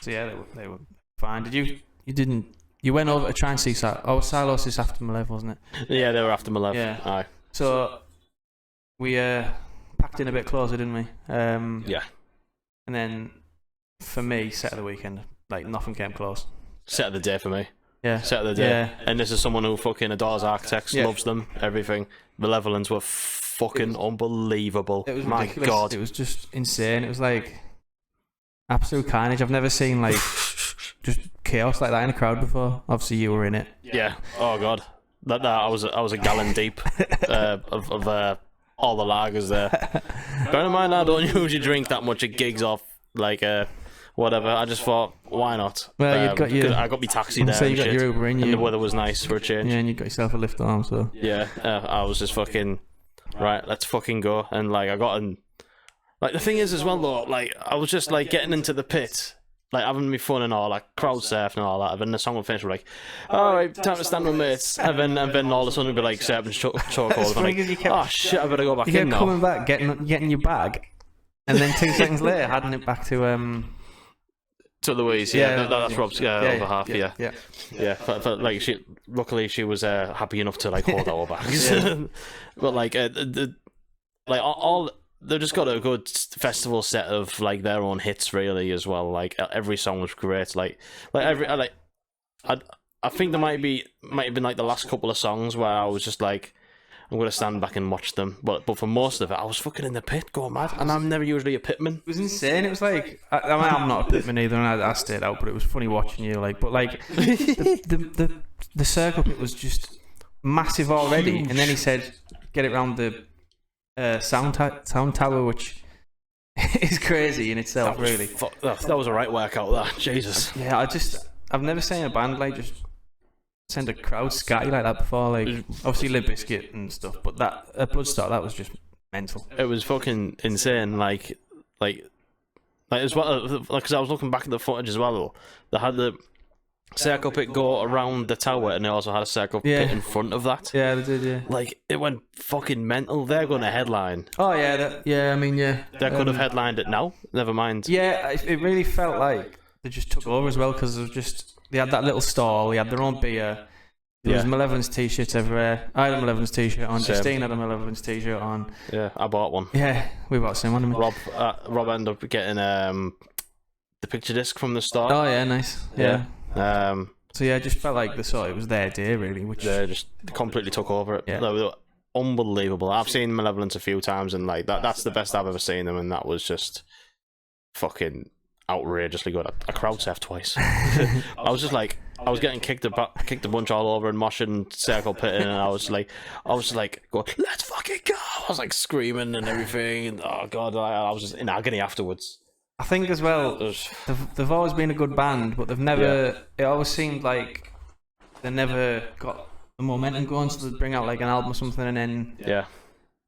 So yeah, they were fine. You went over to try and see Silosis after Malev, wasn't it? Yeah, they were after Malev. Yeah. Aye. So we packed in a bit closer, didn't we? Yeah. And then for me, set of the weekend, like nothing came close. Set of the day for me. Yeah. Set of the day. Yeah. And this is someone who fucking adores Architects, loves them, everything. Malevolence were fucking unbelievable. It was My ridiculous. God. It was just insane. It was like absolute carnage. I've never seen like just chaos like that in a crowd before. Obviously, you were in it. Yeah. Oh God. That I was a gallon deep of all the lagers there. Bear in mind, I don't usually drink that much at gigs off like whatever. I just thought, why not? Well, I got me taxi there. So you got shit. your Uber in, and the weather was nice for a change. Yeah, and you got yourself a lift arm. So yeah, I was just fucking right. Let's fucking go. And like I got in. Like the thing is as well though, like I was just like getting into the pit, like having me fun and all, like crowd surfing and all that. And then the song would finish, we're like, all right, time to stand with mates. And then all of a sudden it'd be like surfing chokehold. I'm like, oh shit, I better go back in now. Coming back, getting your bag, and then 2 seconds later, handing it back to Louise. Yeah, that's Rob's other half. Yeah. But like luckily she was happy enough to like hold our bags. But like all. They've just got a good festival set of like their own hits, really, as well. Like every song was great. I think there might have been like the last couple of songs where I was just like, I'm gonna stand back and watch them. But for most of it, I was fucking in the pit, going mad. And I'm never usually a pitman. It was insane. It was like I mean, I'm not a pitman either, and I stayed out. But it was funny watching you. Like, but like the circle pit was just massive already, and then he said, "Get it round the." Sound tower, which is crazy in itself, really. That was a right workout, that. Jesus. Yeah, I've never seen a band like just send a crowd scatty like that before. Like obviously Limp Bizkit and stuff, but that Bloodstock, that was just mental. It was fucking insane. Like as well, because I was looking back at the footage as well. They had the circle pit go around the tower, and they also had a circle pit in front of that. Yeah, they did. Yeah, like it went fucking mental. They're going to headline. Oh yeah, I mean yeah. They could have headlined it now. Never mind. Yeah, it really felt like they just took over as well because they had that little stall. They had their own beer. There was Malevolence t-shirts everywhere. I had a Malevolence t-shirt on. Justine had a Malevolence t-shirt on. Yeah, I bought one. Yeah, we bought the same one. Rob ended up getting the picture disc from the store. Oh yeah, nice. Yeah. So yeah, it just felt like it was their day really, which they just completely took over it. Yeah. They were unbelievable. I've seen Malevolence a few times, and like that's the best I've ever seen them, and that was just fucking outrageously good. I crowd surfed twice. I was just like, I was getting kicked a bunch all over and moshing, circle pitting, and I was like, going, let's fucking go. I was like screaming and everything, and oh god, I was just in agony afterwards. I think as well, they've always been a good band, but they've never. It always seemed like they never got the momentum going, so they'd bring out like an album or something, and then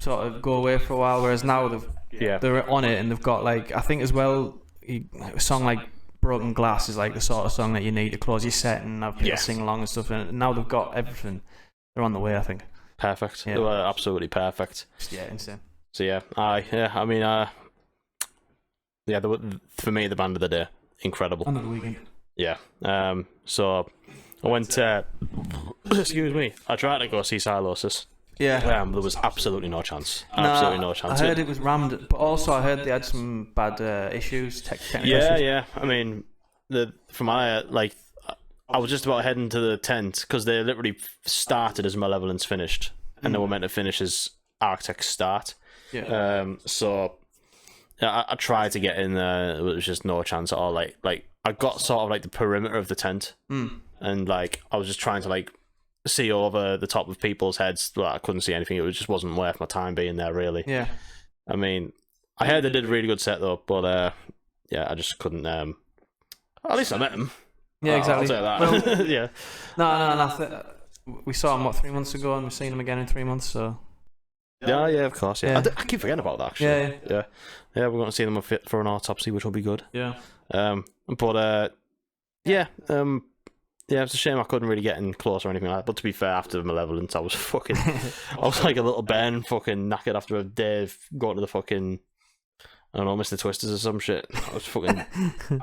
sort of go away for a while. Whereas now they're on it, and they've got like, I think as well, a song like Broken Glass is like the sort of song that you need to close your set and have people sing along and stuff. And now they've got everything. They're on the way, I think. Perfect. Yeah. They were absolutely perfect. Yeah, insane. So I mean, they were, for me, the band of the day. Incredible. Band of the weekend. Yeah. So I went. Excuse me. I tried to go see Silosis. Yeah. There was absolutely no chance. Absolutely no chance. I heard it was rammed, but also I heard they had some bad issues, technical issues. Yeah. I mean, I was just about heading to the tent because they literally started as Malevolence finished, and they were meant to finish as Architects start. Yeah. So I tried to get in there. There was just no chance at all. Like I got sort of like the perimeter of the tent, and like I was just trying to like see over the top of people's heads. Well, I couldn't see anything. It just wasn't worth my time being there, really. Yeah. I mean, I heard they did a really good set though, but I just couldn't. At least I met him. Yeah, exactly. I'll say that. Well, yeah. No. we saw him 3 months ago, and we're seeing him again in 3 months. So yeah, of course. Yeah, Yeah. I keep forgetting about that actually. yeah, We're going to see them for an autopsy, which will be good. yeah. But yeah, it's a shame I couldn't really get in close or anything like that. But to be fair, after the malevolence, I was fucking, I was like a little Ben, fucking knackered after a day of going to the fucking, I don't know, Mr. Twisters or some shit. I was fucking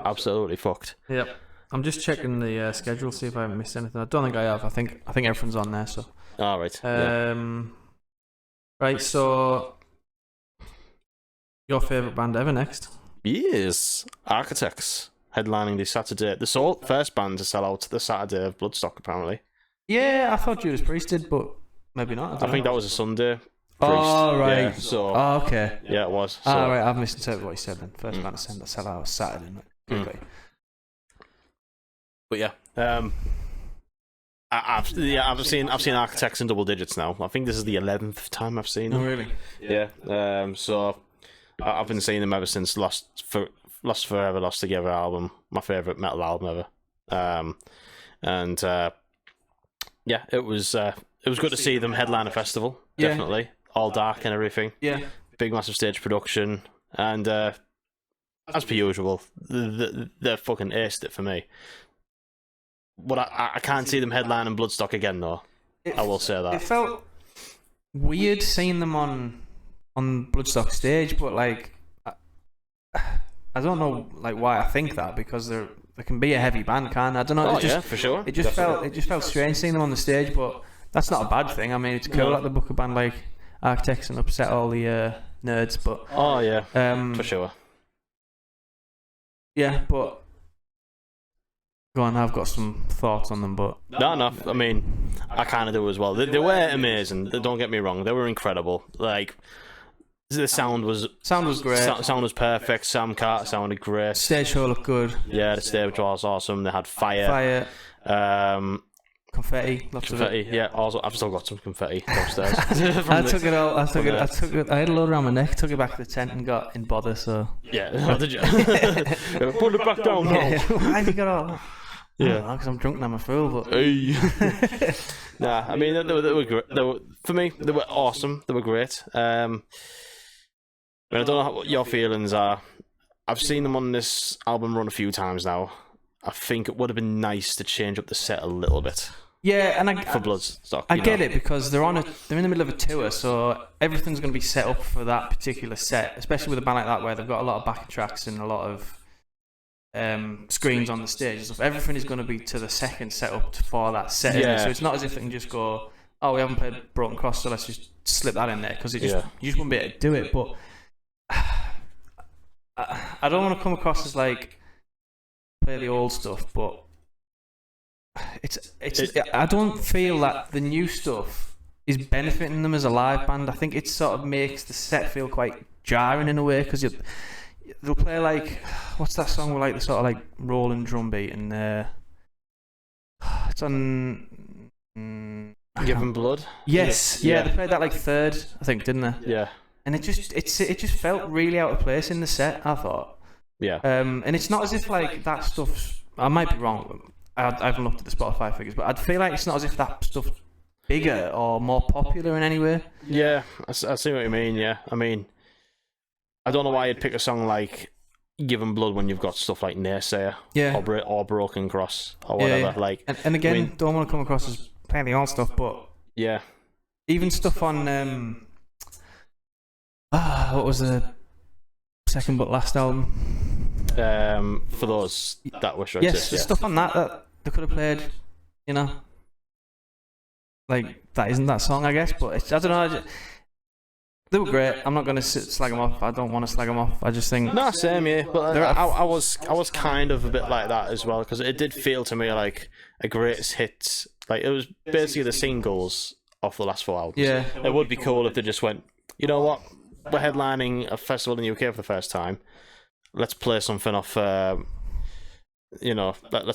absolutely fucked. Yep. I'm just checking the schedule, see if I haven't missed anything. I don't think I have. I think everything's on there. So. All right. Right. So, your favorite band ever next? Yes, Architects headlining the Saturday. The first band to sell out the Saturday of Bloodstock, apparently. Yeah, I thought Judas Priest did, but maybe not. I think that was a Sunday. Oh, right. Yeah, so. Oh, okay. Yeah, it was. So. Right. I've misinterpreted what you said then. First band to sell out was Saturday. Okay. But yeah, I've seen Architects in double digits now. I think this is the 11th time I've seen them. Oh, really? Yeah. So I've been seeing them ever since Lost Forever, Lost Together album, my favorite metal album ever. Yeah, it was good to see them headline a festival. Yeah. Definitely, all dark and everything. Yeah. Big massive stage production, and as per usual, they're fucking aced it for me. But I can't see them headlining Bloodstock again, though. I will say that. It felt weird seeing them on Bloodstock stage, but like, I don't know like why I think that, because they can be a heavy band, can't I don't know. Yeah, for sure. It just felt strange seeing them on the stage, but that's not a bad thing. I mean, it's cool that they book a band like Architects and upset all the nerds, but for sure. Yeah, but. Go on, I've got some thoughts on them, but... No, I mean, I kind of do as well. They were amazing, don't get me wrong. They were incredible. Like, the sound was great. Sound was perfect. Sam Carter sounded great. Stage show looked good. Yeah, the stage was awesome. They had fire. Confetti, lots of it. Yeah, also, I've still got some confetti downstairs. I took it all. I took it. I had a load around my neck. Took it back to the tent and got in bother. So yeah, did you? Put it back down now. Why have you got all? Yeah, because I'm drunk and I'm a fool. But nah, I mean they were great. For me, they were awesome. They were great. I don't know what your feelings are. I've seen them on this album run a few times now. I think it would have been nice to change up the set a little bit. Yeah, and for Bloodstock, I get it, because they're in the middle of a tour, so everything's going to be set up for that particular set, especially with a band like that where they've got a lot of backing tracks and a lot of screens on the stage. So everything is going to be to the second setup for that set. Yeah. So it's not as if they can just go, oh, we haven't played Broken Cross, so let's just slip that in there, because you just wouldn't be able to do it. But I don't want to come across as like play the old stuff, but I don't feel that the new stuff is benefiting them as a live band. I think it sort of makes the set feel quite jarring in a way, because they'll play like, what's that song with like the sort of like rolling drum beat, and it's on Give 'Em Blood. Yes, yeah, they played that like third, I think, didn't they? Yeah. And it just felt really out of place in the set, I thought. Yeah. And it's not as if like that stuff's, I might be wrong, I haven't looked at the Spotify figures, but I'd feel like it's not as if that stuff's bigger or more popular in any way. Yeah, I see what you mean. Yeah, I mean, I don't know why you'd pick a song like Give 'Em Blood when you've got stuff like Naysayer, or Broken Cross or whatever. Yeah. Like, and again, I mean, don't want to come across as playing the old stuff, but yeah, even stuff on what was the second but last album? For those that wish to yes, exist, the stuff on that they could have played, you know, like that isn't that song, I guess, but I don't know. They were great. I'm not going to slag them off. I don't want to slag them off. I just think same, yeah. But I was kind of a bit like that as well, because it did feel to me like a greatest hits. Like, it was basically the singles off the last 4 albums. Yeah, it would be cool if they just went, you know what, we're headlining a festival in the UK for the first time. Let's play something off. Let's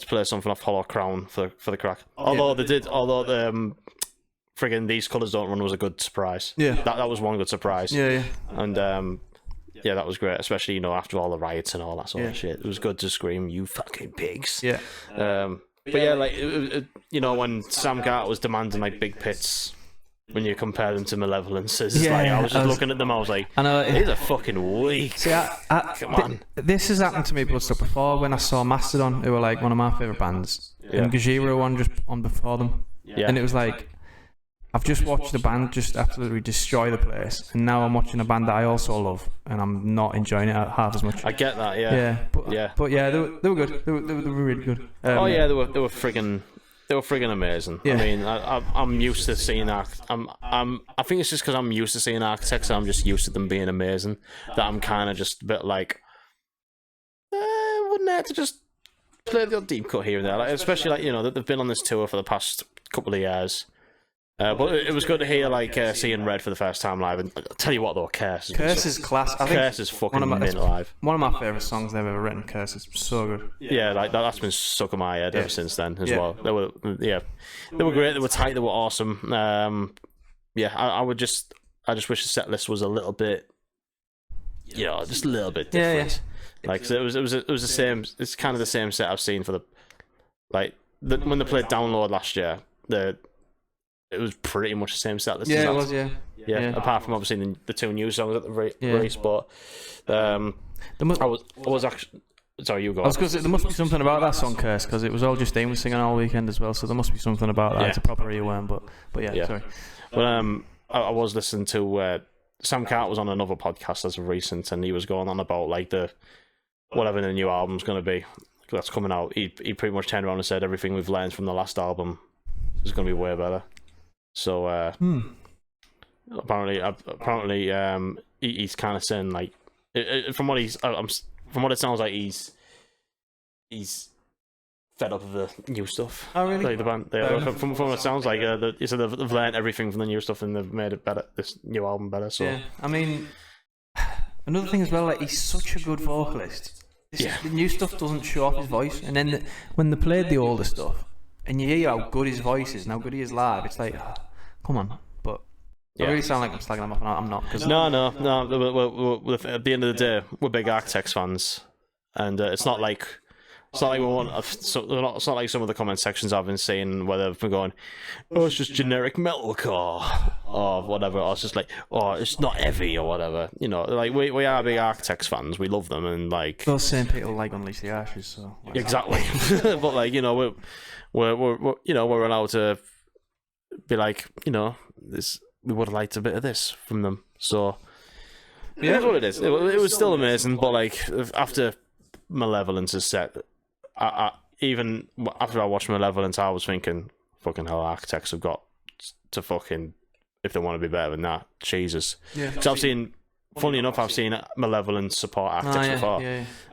play something off Hollow Crown for the crack. Although the friggin' These Colours Don't Run was a good surprise. Yeah, that was one good surprise. Yeah. And that was great, especially after all the riots and all that sort of shit. It was good to scream, "You fucking pigs!" Yeah. But yeah, like when Sam Carter was demanding like big pits, when you compare them to Malevolence, it's like I was just looking at them. I was like, I know these are fucking weak. See, come on. This has happened to me Bloodstock before when I saw Mastodon, who were like one of my favourite bands, and Gajira one just on before them, and it was like, I've just watched the band just absolutely destroy the place, and now I'm watching a band that I also love, and I'm not enjoying it half as much. I get that, but yeah, they were good. They were really good. They were friggin' amazing. Yeah. I mean, I'm used to seeing I think it's just because I'm used to seeing Architects, and I'm just used to them being amazing, that I'm kind of just a bit like, wouldn't have to just play the deep cut here and there, like, especially like that they've been on this tour for the past couple of years. But it was good to hear like seeing Red for the first time live, and I'll tell you what though, Curse is class. I think Curse is fucking mint live. One of my favourite songs they've ever written. Curse is so good. Yeah, like that's been stuck in my head ever since then as well. They were great. They were tight. They were awesome. I just wish the set list was a little bit, just a little bit different. Like so it was the same. It's kind of the same set I've seen for when they played Download last year. It was pretty much the same set list. Yeah, it was. Yeah. Apart from obviously the two new songs at the race, but I was actually. Sorry, you go. I was going to say there must be something about that song, Curse, because it was all Justine was singing all weekend as well. So there must be something about that. It's a proper earworm, but yeah. Sorry. But I was listening to Sam Carter was on another podcast as of recent, and he was going on about like whatever the new album's going to be that's coming out. He pretty much turned around and said everything we've learned from the last album is going to be way better. So apparently, he's kind of saying like, from what it sounds like, he's fed up of the new stuff. Oh really? Like the band, from what it sounds like, he said they've learned everything from the new stuff and they've made it better. This new album better. So yeah, I mean, another thing as well, like he's such a good vocalist. The new stuff doesn't show off his voice, and then when they played the older stuff. And you hear how good his voice is and how good he is live. It's like, come on. But I really sound like I'm slagging him off, and I'm not. No. At the end of the day, we're big Architects fans, and it's not like we want. It's not like some of the comment sections I've been seeing where they've been going, "Oh, it's just generic metalcore," or whatever. Or it's just like, "Oh, it's not heavy," or whatever. Like we are big Architects fans. We love them, and like those same people like Unleash the Ashes. So exactly. But like we're allowed to be like, this. We would have liked a bit of this from them. So that's what it is. It was still amazing, but like after Malevolence's set, even after I watched Malevolence, I was thinking, fucking hell, Architects have got to fucking, if they want to be better than that, Jesus. Yeah. So funny enough, I've seen Malevolence support Architects before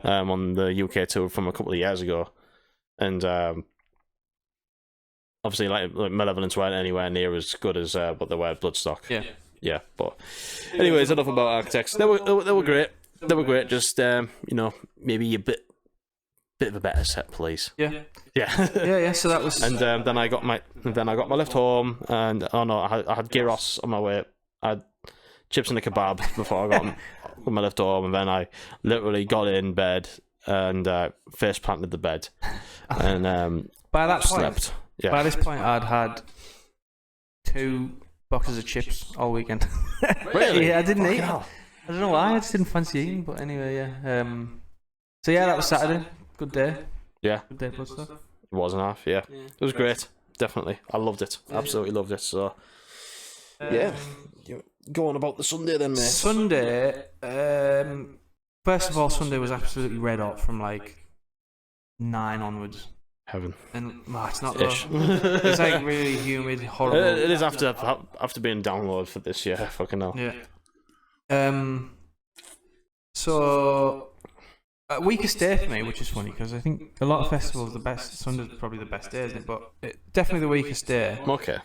on the UK tour from a couple of years ago, and obviously like Malevolence weren't anywhere near as good as what they were at Bloodstock. Yeah. But anyways, enough about Architects. They were great. They were great. Just maybe a bit of a better set, please. Yeah. So that was. And then I got my lift home, and I had gyros on my way. I had chips and a kebab before I got my lift home, and then I literally got in bed and face planted the bed, and by that slept. Point, by this point, I'd had 2 boxes of chips all weekend. Really? I didn't eat. I don't know why. I just didn't fancy eating. But anyway, So that was Saturday. Good day. Yeah. Good day, Bloodstock. It wasn't half. Yeah. It was great. Definitely. I loved it. Absolutely loved it. So. Go on about the Sunday then, mate. Sunday. First of all, Sunday was absolutely red hot from like 9 onwards. Heaven. And it's not though. It's like really humid, horrible. It is after being downloaded for this year. Fucking hell. Yeah. So a weekest day for me, which is funny because I think a lot of festivals the best. Sunday's probably the best day, isn't it? But definitely the weakest day. Okay.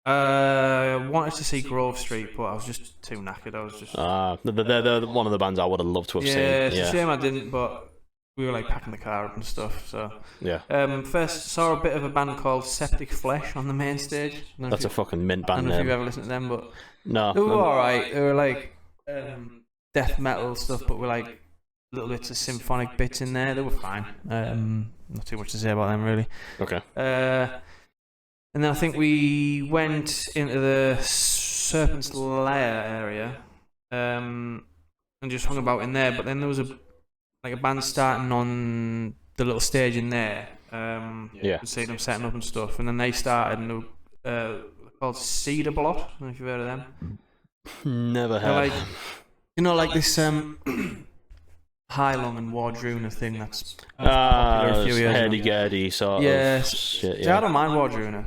Wanted to see Grove Street, but I was just too knackered. I was just. They're one of the bands I would have loved to have seen. It's a shame I didn't, but. We were like packing the car up and stuff, so first saw a bit of a band called Septic Flesh on the main stage. That's a fucking mint band. I don't know if you've ever listened to them, but no, they were alright. They were like death metal stuff, but we're like little bits of symphonic bits in there. They were fine. Not too much to say about them really. Okay. And then I think we went into the Serpent's Lair area, and just hung about in there. But then there was a band starting on the little stage in there. You could see them setting up and stuff. And then they started, and they're called Cedar Blot. I don't know if you've heard of them. Never heard. Like this Highlung and Wardruna thing that's popular a few years ago. Hurdy-gurdy sort of shit. Yeah. See, I don't mind Wardruna.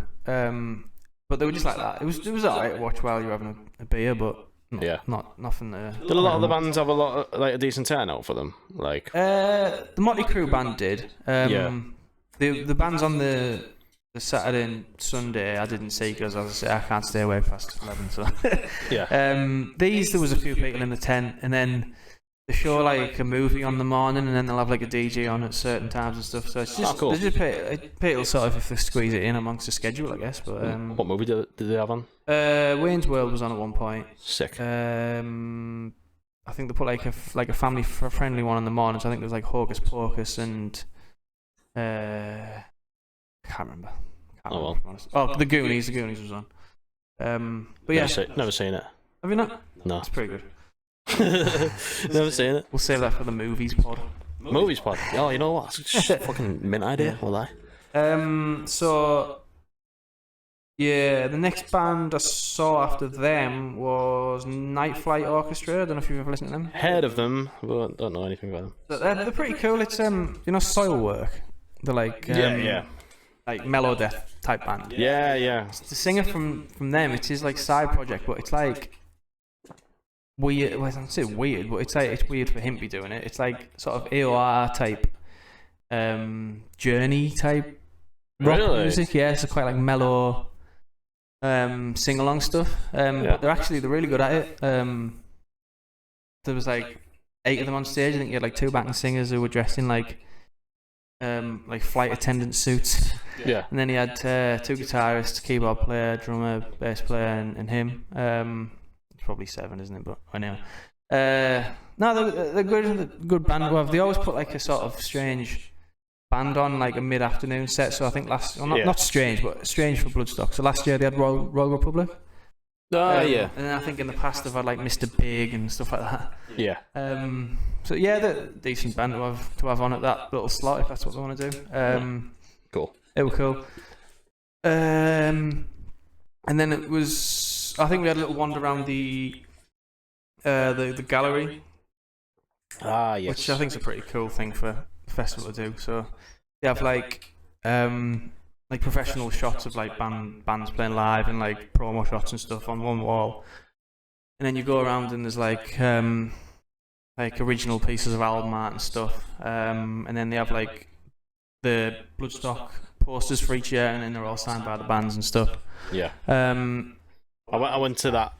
But they were just like that. It was alright to watch while you were having a beer, but not nothing. Did a lot of the bands have a decent turnout for them? The Motley Crue band did. The bands on the Saturday and Sunday I didn't see because, as I say, I can't stay away past 11. So there was a few people in the tent, and then they show a movie on the morning, and then they'll have a DJ on at certain times and stuff. So it's just cool. They just people sort of if they squeeze it in amongst the schedule, I guess. But what movie did they have on? Wayne's World was on at one point. Sick. I think they put a family friendly one in the morning. So I think there was Hocus Pocus and I can't remember. The Goonies. The Goonies was on. But yeah, never seen it. Have you not? No, it's pretty good. Never seen it. We'll save that for the movies pod. Movies pod. Oh, you know what? It's just a fucking mint idea. Will I? So yeah, the next band I saw after them was Night Flight Orchestra. I don't know if you've ever listened to them. Heard of them, but don't know anything about them. They're pretty cool. It's Soilwork. They're like Melodeath type band. Yeah. The singer from them, it's his side project, but it's weird. Well, I don't say weird, but it's weird for him to be doing it. It's sort of AOR type, Journey type rock music. Yeah, it's quite mellow, sing along stuff. But they're really good at it. There was 8 of them on stage. I think you had 2 backing singers who were dressed in flight attendant suits. Yeah. And then he had 2 guitarists, keyboard player, drummer, bass player, and him. Probably 7, isn't it? But anyway, no, they're good band to have. They always put a sort of strange band on a mid-afternoon set. So I think not strange, but strange for Bloodstock. So last year they had Royal Republic. Yeah. And then I think in the past they've had Mr. Big and stuff like that. Yeah. So yeah, they're a decent band to have on at that little slot if that's what they want to do. Cool. It was cool. And then it was. I think we had a little wander around the gallery. Yes. Which I think is a pretty cool thing for a festival to do. So they have professional shots of bands playing live and promo shots and stuff on one wall. And then you go around and there's original pieces of album art and stuff. And then they have the Bloodstock posters for each year, and then they're all signed by the bands and stuff. Yeah. I went to that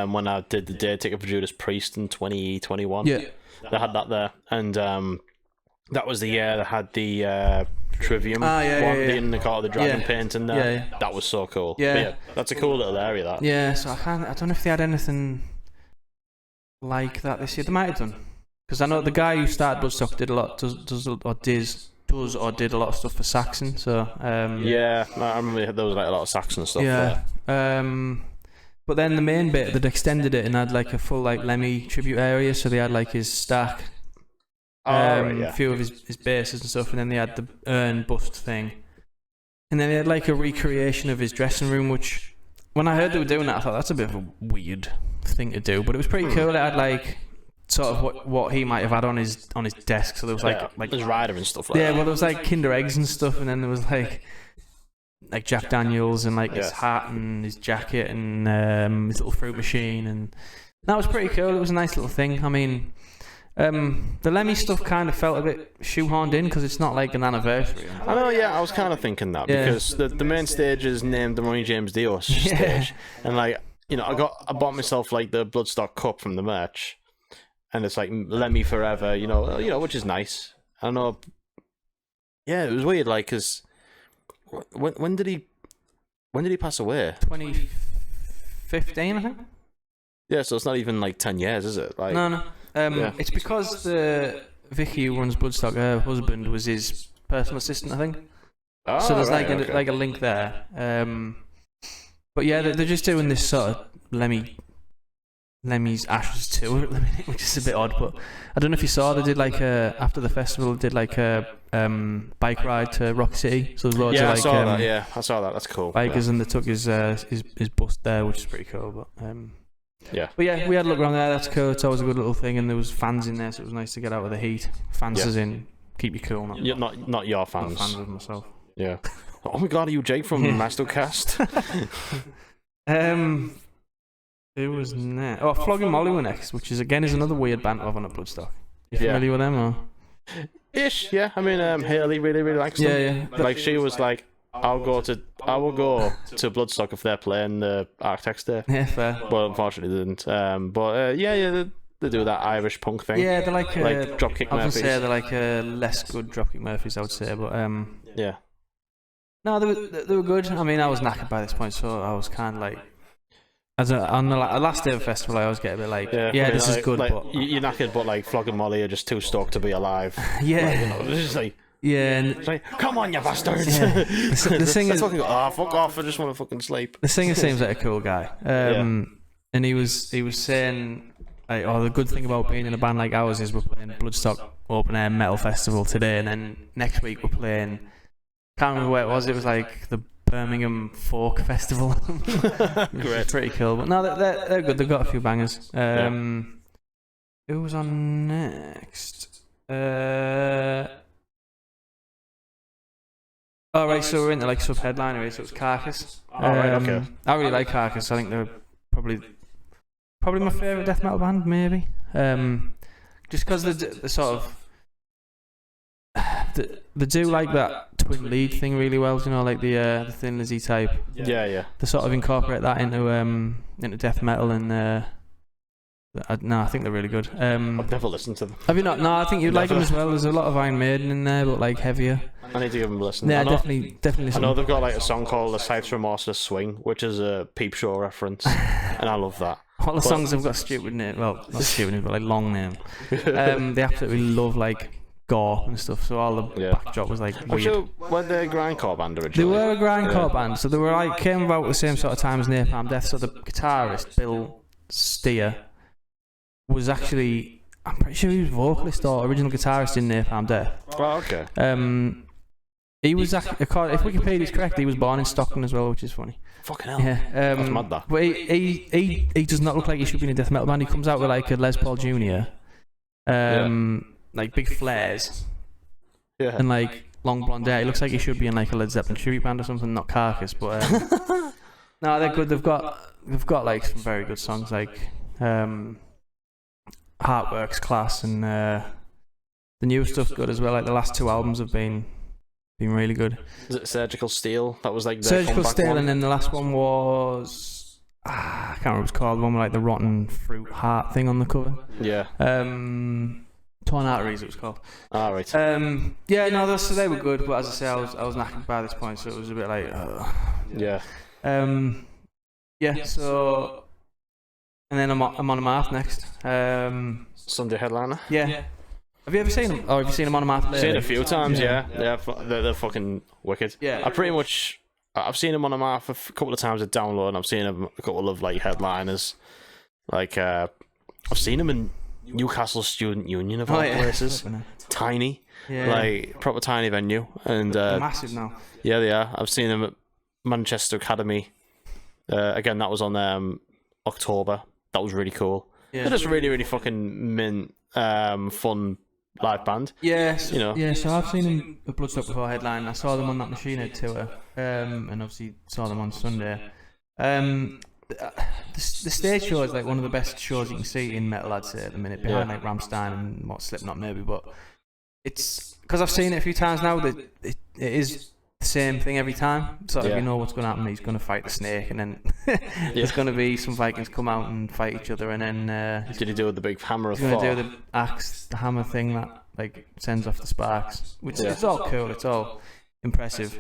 when I did the Day Ticket for Judas Priest in 2021. Yeah. They had that there, and that was the year they had the Trivium one, the call the dragon painting there. Yeah. That was so cool. Yeah. That's a cool little area, that. Yeah, so I don't know if they had anything like that this year. They might have done, because I know the guy who started Bloodstock did a lot, does or did a lot of stuff for Saxon. So I remember there was a lot of Saxon stuff. Yeah. But then the main bit, they'd extended it and had a full Lemmy tribute area. So they had his stack, a few of his basses and stuff, and then they had the urn bust thing, and then they had a recreation of his dressing room. Which, when I heard they were doing that, I thought that's a bit of a weird thing to do, but it was pretty cool. It had sort of what he might have had on his desk. So there was his rider and stuff like that. Yeah, well there was Kinder Eggs and stuff, and then there was Jack Daniels and his hat and his jacket and his little fruit machine, and that was pretty cool. It was a nice little thing. I mean, the Lemmy stuff kind of felt a bit shoehorned in because it's not an anniversary. I know, I was kind of thinking that because the main stage is named the Ronnie James Dio stage, and I bought myself the Bloodstock cup from the merch, and it's Lemmy forever, which is nice. I don't know. Yeah, it was weird, because. When did he pass away? 2015, I think. Yeah, so it's not even 10 years, is it? No. It's because the Vicky, who runs Bloodstock, her husband was his personal assistant, I think. Oh, So there's right, like a link there. But yeah, they're just doing this sort of Lemmy's Ashes tour at the minute, which is a bit odd. But I don't know if you saw, they did like after the festival, they did like a bike ride to Rock City. So there's loads of like I saw that. Yeah, I saw that. That's cool. Bikers, and they took his bus there, which is pretty cool. But yeah. But yeah, we had a look around there. That's cool. It's always a good little thing, and there was fans in there, so it was nice to get out of the heat. Fans as in keep you cool, not your fans. Not fans of myself. Yeah. Oh my god, are you Jake from MastoCast? Who was next? Oh, Flogging Molly were next, which is another weird band of on a Bloodstock. You familiar with them or? Ish, yeah. I mean, Haley really likes them. Yeah. Like she was like, I will go to Bloodstock if they're playing the Architects Day. Yeah, fair. But unfortunately they didn't. They do that Irish punk thing. Yeah, they're like Dropkick Murphys. I was gonna say they're like less good Dropkick Murphys, I would say, but yeah. No, they were good. I mean, I was knackered by this point, so I was kind of like, on the last day of the festival, I always get a bit like, this is good. But you're knackered, but like Flog and Molly are just too stoked to be alive. Yeah, like, it's just like. Yeah, it's like, come on, you bastards! Yeah. The singer, fucking, fuck off! I just want to fucking sleep. The singer seems like a cool guy, and he was saying, like, the good thing about being in a band like ours is we're playing Bloodstock Open Air Metal Festival today, and then next week we're playing. Can't remember where it was. It was like the Birmingham Folk Festival. Great, pretty cool. But no, they're good. They've got a few bangers. Who was on next? Oh right, so we're into like sub-headliner, so it's Carcass. Okay. I really like Carcass. I think they're probably my favourite death metal band, maybe. Just because they're sort of they do like that twin lead thing really well, you know, like the Thin Lizzy type. Yeah. They sort of incorporate that into death metal, and I think they're really good. I've never listened to them. Have you not? No, I think you'd like them as well. There's a lot of Iron Maiden in there, but like heavier. I need to give them a listen. Yeah, definitely. I know they've got like a song called "The Scythe's Remorseless Swing," which is a Peep Show reference, and I love that. All the songs have got stupid names. Well, not stupid names, but like long names. They absolutely love like gore and stuff. So all the backdrop was like weird. Sure, were they a grindcore band originally? They were a grindcore band, so they were like came about the same sort of time as Napalm Death. So the guitarist Bill Steer was actually, I'm pretty sure he was vocalist or original guitarist in Napalm Death. Oh, okay. He was actually, if Wikipedia is correct, he was born in Stockton as well, which is funny. Fucking hell. Yeah. That's mad, that. But he does not look like he should be in a death metal band. He comes out with like a Les Paul Jr. Like big flares. Yeah. And like long blonde hair. He looks like he should be in like a Led Zeppelin tribute band or something, not Carcass. But no, they're good. They've got like some very good songs, like Heartwork's class, and the new stuff's good as well. Like the last two albums have been really good. Is it Surgical Steel? That was like the Surgical Steel, one? and then the last one was I can't remember what it's called. The one with like the rotten fruit heart thing on the cover. Yeah. Torn Arteries, it was called. Ah, right. Yeah, no, they were good, but as I say, I was knackered by this point, so it was a bit like. Yeah. Yeah. So, and then I'm on a Marth next. Sunday headliner. Yeah. Have you ever seen them? Or have you seen them on a Marth? I've seen it a few times. Yeah. They're fucking wicked. Yeah. I've seen them on a Marth a couple of times at Download, and I've seen them a couple of like headliners. Like I've seen them in Newcastle Student Union of all places. Tiny, like proper tiny venue, and they're massive now. Yeah, they are. I've seen them at Manchester Academy. Again, that was on October. That was really cool. Yeah. They're just really, really fucking mint, fun live band. Yes, you know. Yeah, so I've seen them at Bloodstock before headline. I saw them on that Machine Head tour, and obviously saw them on Sunday. The stage show is like one of the best shows you can see in metal, I'd say, at the minute, behind like Rammstein and Slipknot maybe, but it's because I've seen it a few times now that it is the same thing every time. So you know what's going to happen. He's going to fight the snake, and then there's going to be some Vikings come out and fight each other, and then did he do the big hammer of Thor? He's going to do the axe, the hammer thing that like sends off the sparks, which it's all cool. It's all impressive.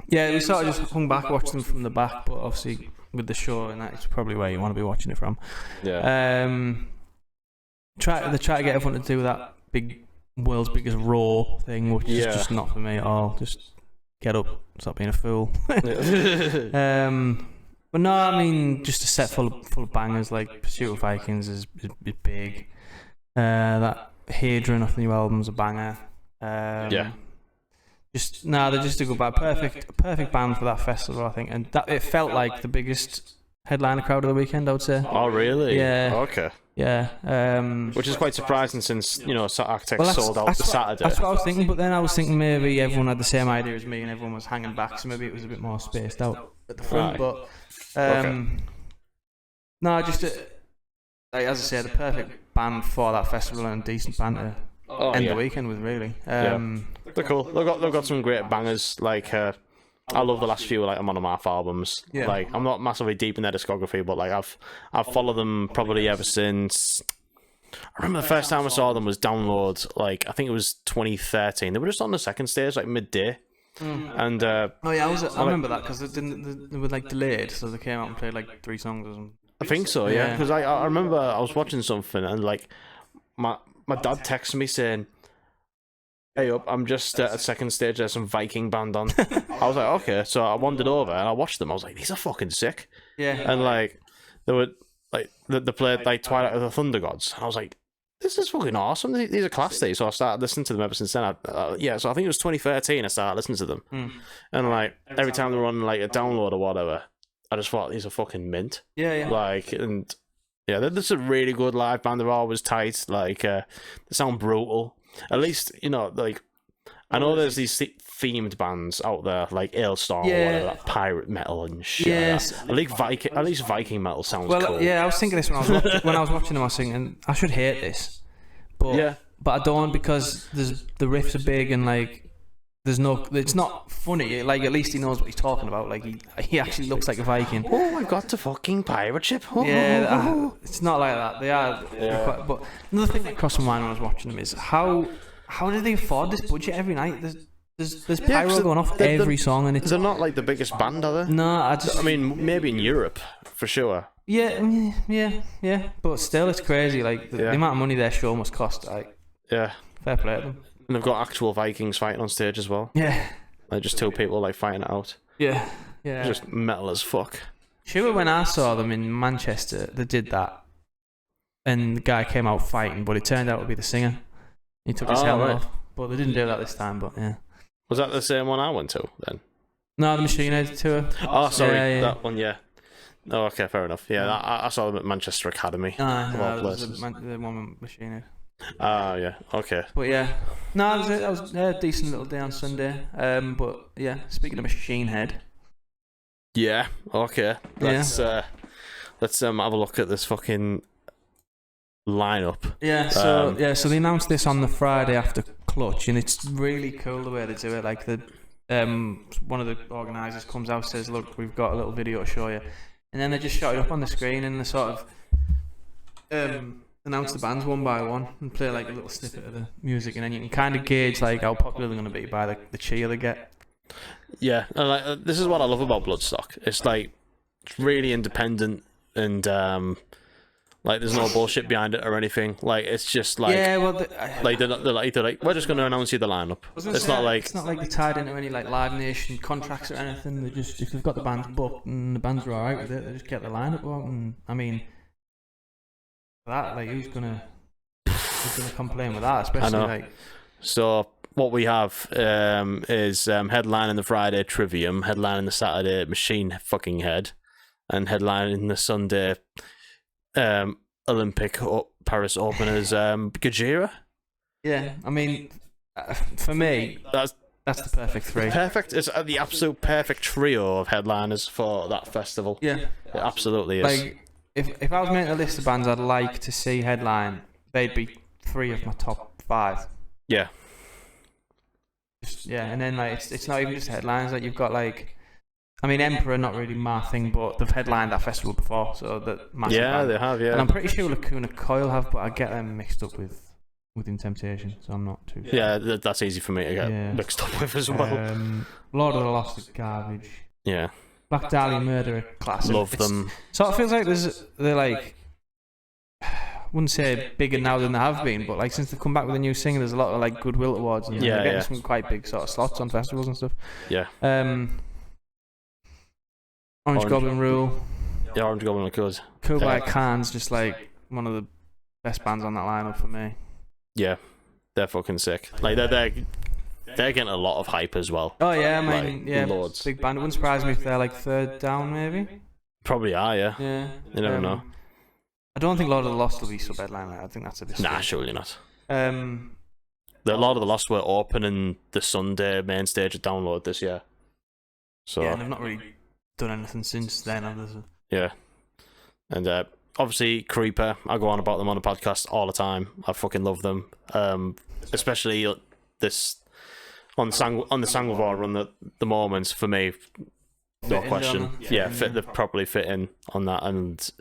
Yeah, we sort of just hung back, watched them from the back, but obviously with the show and that, it's probably where you want to be watching it from. Yeah. They try to get everyone to do that big world's biggest raw thing, which is Yeah. just not for me at all. Just get up, stop being a fool. But no, I mean, just a set full of bangers. Like Pursuit of Vikings is big. That Hadron off the new album's a banger. Yeah. They're just a good band. Perfect band for that festival, I think. And that it felt like the biggest headliner crowd of the weekend, I would say. Oh, really? Yeah. Okay. Yeah. Which is quite surprising since, Architects Well, sold out the Saturday. That's what I was thinking, but then I was thinking maybe everyone had the same idea as me and everyone was hanging back, so maybe it was a bit more spaced out at the front. Right. But no, just like, as I said, the perfect band for that festival and a decent band to end the weekend with, really. They're cool. They've got some great bangers. Like I love the last few like Monomath albums. Yeah. Like I'm not massively deep in their discography, but like I've followed them probably ever since. I remember the first time I saw them was Download. Like I think it was 2013. They were just on the second stage like midday. And I remember that because they were like delayed, so they came out and played like 3 songs or something. I think so, yeah. Because I remember I was watching something and like my dad texted me saying, "Hey up, I'm just at a second stage. There's some Viking band on." I was like, okay. So I wandered over and I watched them. I was like, these are fucking sick. Yeah. And like they were like they played like Twilight of the Thunder Gods. And I was like, this is fucking awesome. These are class days. So I started listening to them ever since then. So I think it was 2013 I started listening to them. And like every time they were on like a download or whatever, I just thought these are fucking mint. Yeah. Like, and yeah, they're just a really good live band. They're always tight. Like, they sound brutal. At least, like, I know there's these themed bands out there, like Ailstorm or whatever, like pirate metal and shit. Yes. Like that. At least Viking metal sounds cool. Yeah, I was thinking this when I was watching them. I was thinking I should hate this, but I don't, because the riffs are big and like it's not funny. Like at least he knows what he's talking about. Like he actually looks like a Viking. Oh, I got the fucking pirate ship. It's not like that. They are. Quite, but another thing that crossed my mind when I was watching them is how do they afford this budget every night? There's pyro going off every song, and they're not like the biggest band, are they? No, I mean, maybe in Europe for sure. Yeah. But still, it's crazy. Like the amount of money their show must cost. Like, yeah, fair play to them. And they've got actual Vikings fighting on stage as well. Yeah, like just 2 people like fighting it out. Yeah. Just metal as fuck. Sure, when I saw them in Manchester, they did that, and the guy came out fighting, but it turned out to be the singer. He took his helmet off, but they didn't do that this time. But yeah. Was that the same one I went to then? No, the Machine Head tour. Oh, sorry, that one, yeah. Oh, okay, fair enough. Yeah, I saw them at Manchester Academy. No, the one with Machine Head. Yeah, okay. But yeah, no, that was a decent little day on Sunday. But yeah, speaking of Machine Head. Yeah, okay. Let's have a look at this fucking lineup. Yeah, so they announced this on the Friday after Clutch, and it's really cool the way they do it. Like one of the organisers comes out and says, "Look, we've got a little video to show you," and then they just shot it up on the screen and they sort of announce the bands one by one and play like a little snippet of the music, and then you can kind of gauge like how popular they're going to be by the cheer they get. Yeah, and like this is what I love about Bloodstock. It's like it's really independent and like there's no bullshit behind it or anything. Like it's just like they're like we're just going to announce you the lineup. It's not like they're tied into any like Live Nation contracts or anything. They just, if they've got the band booked and the bands are alright with it, they just get the lineup out. And I mean, that like who's gonna complain with that? Especially like so. What we have is headlining the Friday Trivium, headlining the Saturday Machine fucking Head, and headlining the Sunday Olympic Paris openers Gajira. Yeah, I mean, for me, that's the perfect 3. Perfect. It's the absolute perfect trio of headliners for that festival. Yeah, it absolutely is. Like, if I was making a list of bands I'd like to see headline, they'd be 3 of my top 5. Yeah. And then like it's not even just headlines. Like you've got like, I mean, Emperor, not really my thing, but they've headlined that festival before, so that massive band. They have. Yeah, and I'm pretty sure Lacuna Coil have, but I get them mixed up with In Temptation, so I'm not too sure. Yeah, that's easy for me to get mixed up with as well. Lord of the Lost is garbage. Yeah. Black Dahlia Murder, classic. Love them. So it feels like they're like, wouldn't say bigger now than they have been, but like since they've come back with a new singer, there's a lot of like goodwill awards, and they're getting some quite big sort of slots on festivals and stuff. Yeah. Orange Goblin Rule. Yeah, Orange Goblin are good. Kublai Khan's just like one of the best bands on that lineup for me. Yeah, they're fucking sick. Like they're getting a lot of hype as well. Oh yeah, I mean, like, loads. Big band. It wouldn't surprise me if they're like third down, maybe. Probably are, yeah. Yeah. You never know. I don't think Lord of the Lost will be sub-headliner. I think that's a bit. Nah, surely not. The Lord of the Lost were opening the Sunday main stage at Download this year. So yeah, and they've not really done anything since then, have they? Yeah. And obviously Creeper, I go on about them on the podcast all the time. I fucking love them. Especially this on the Sangwar run at the moment, for me, no question. Yeah, they're properly fit in on that, and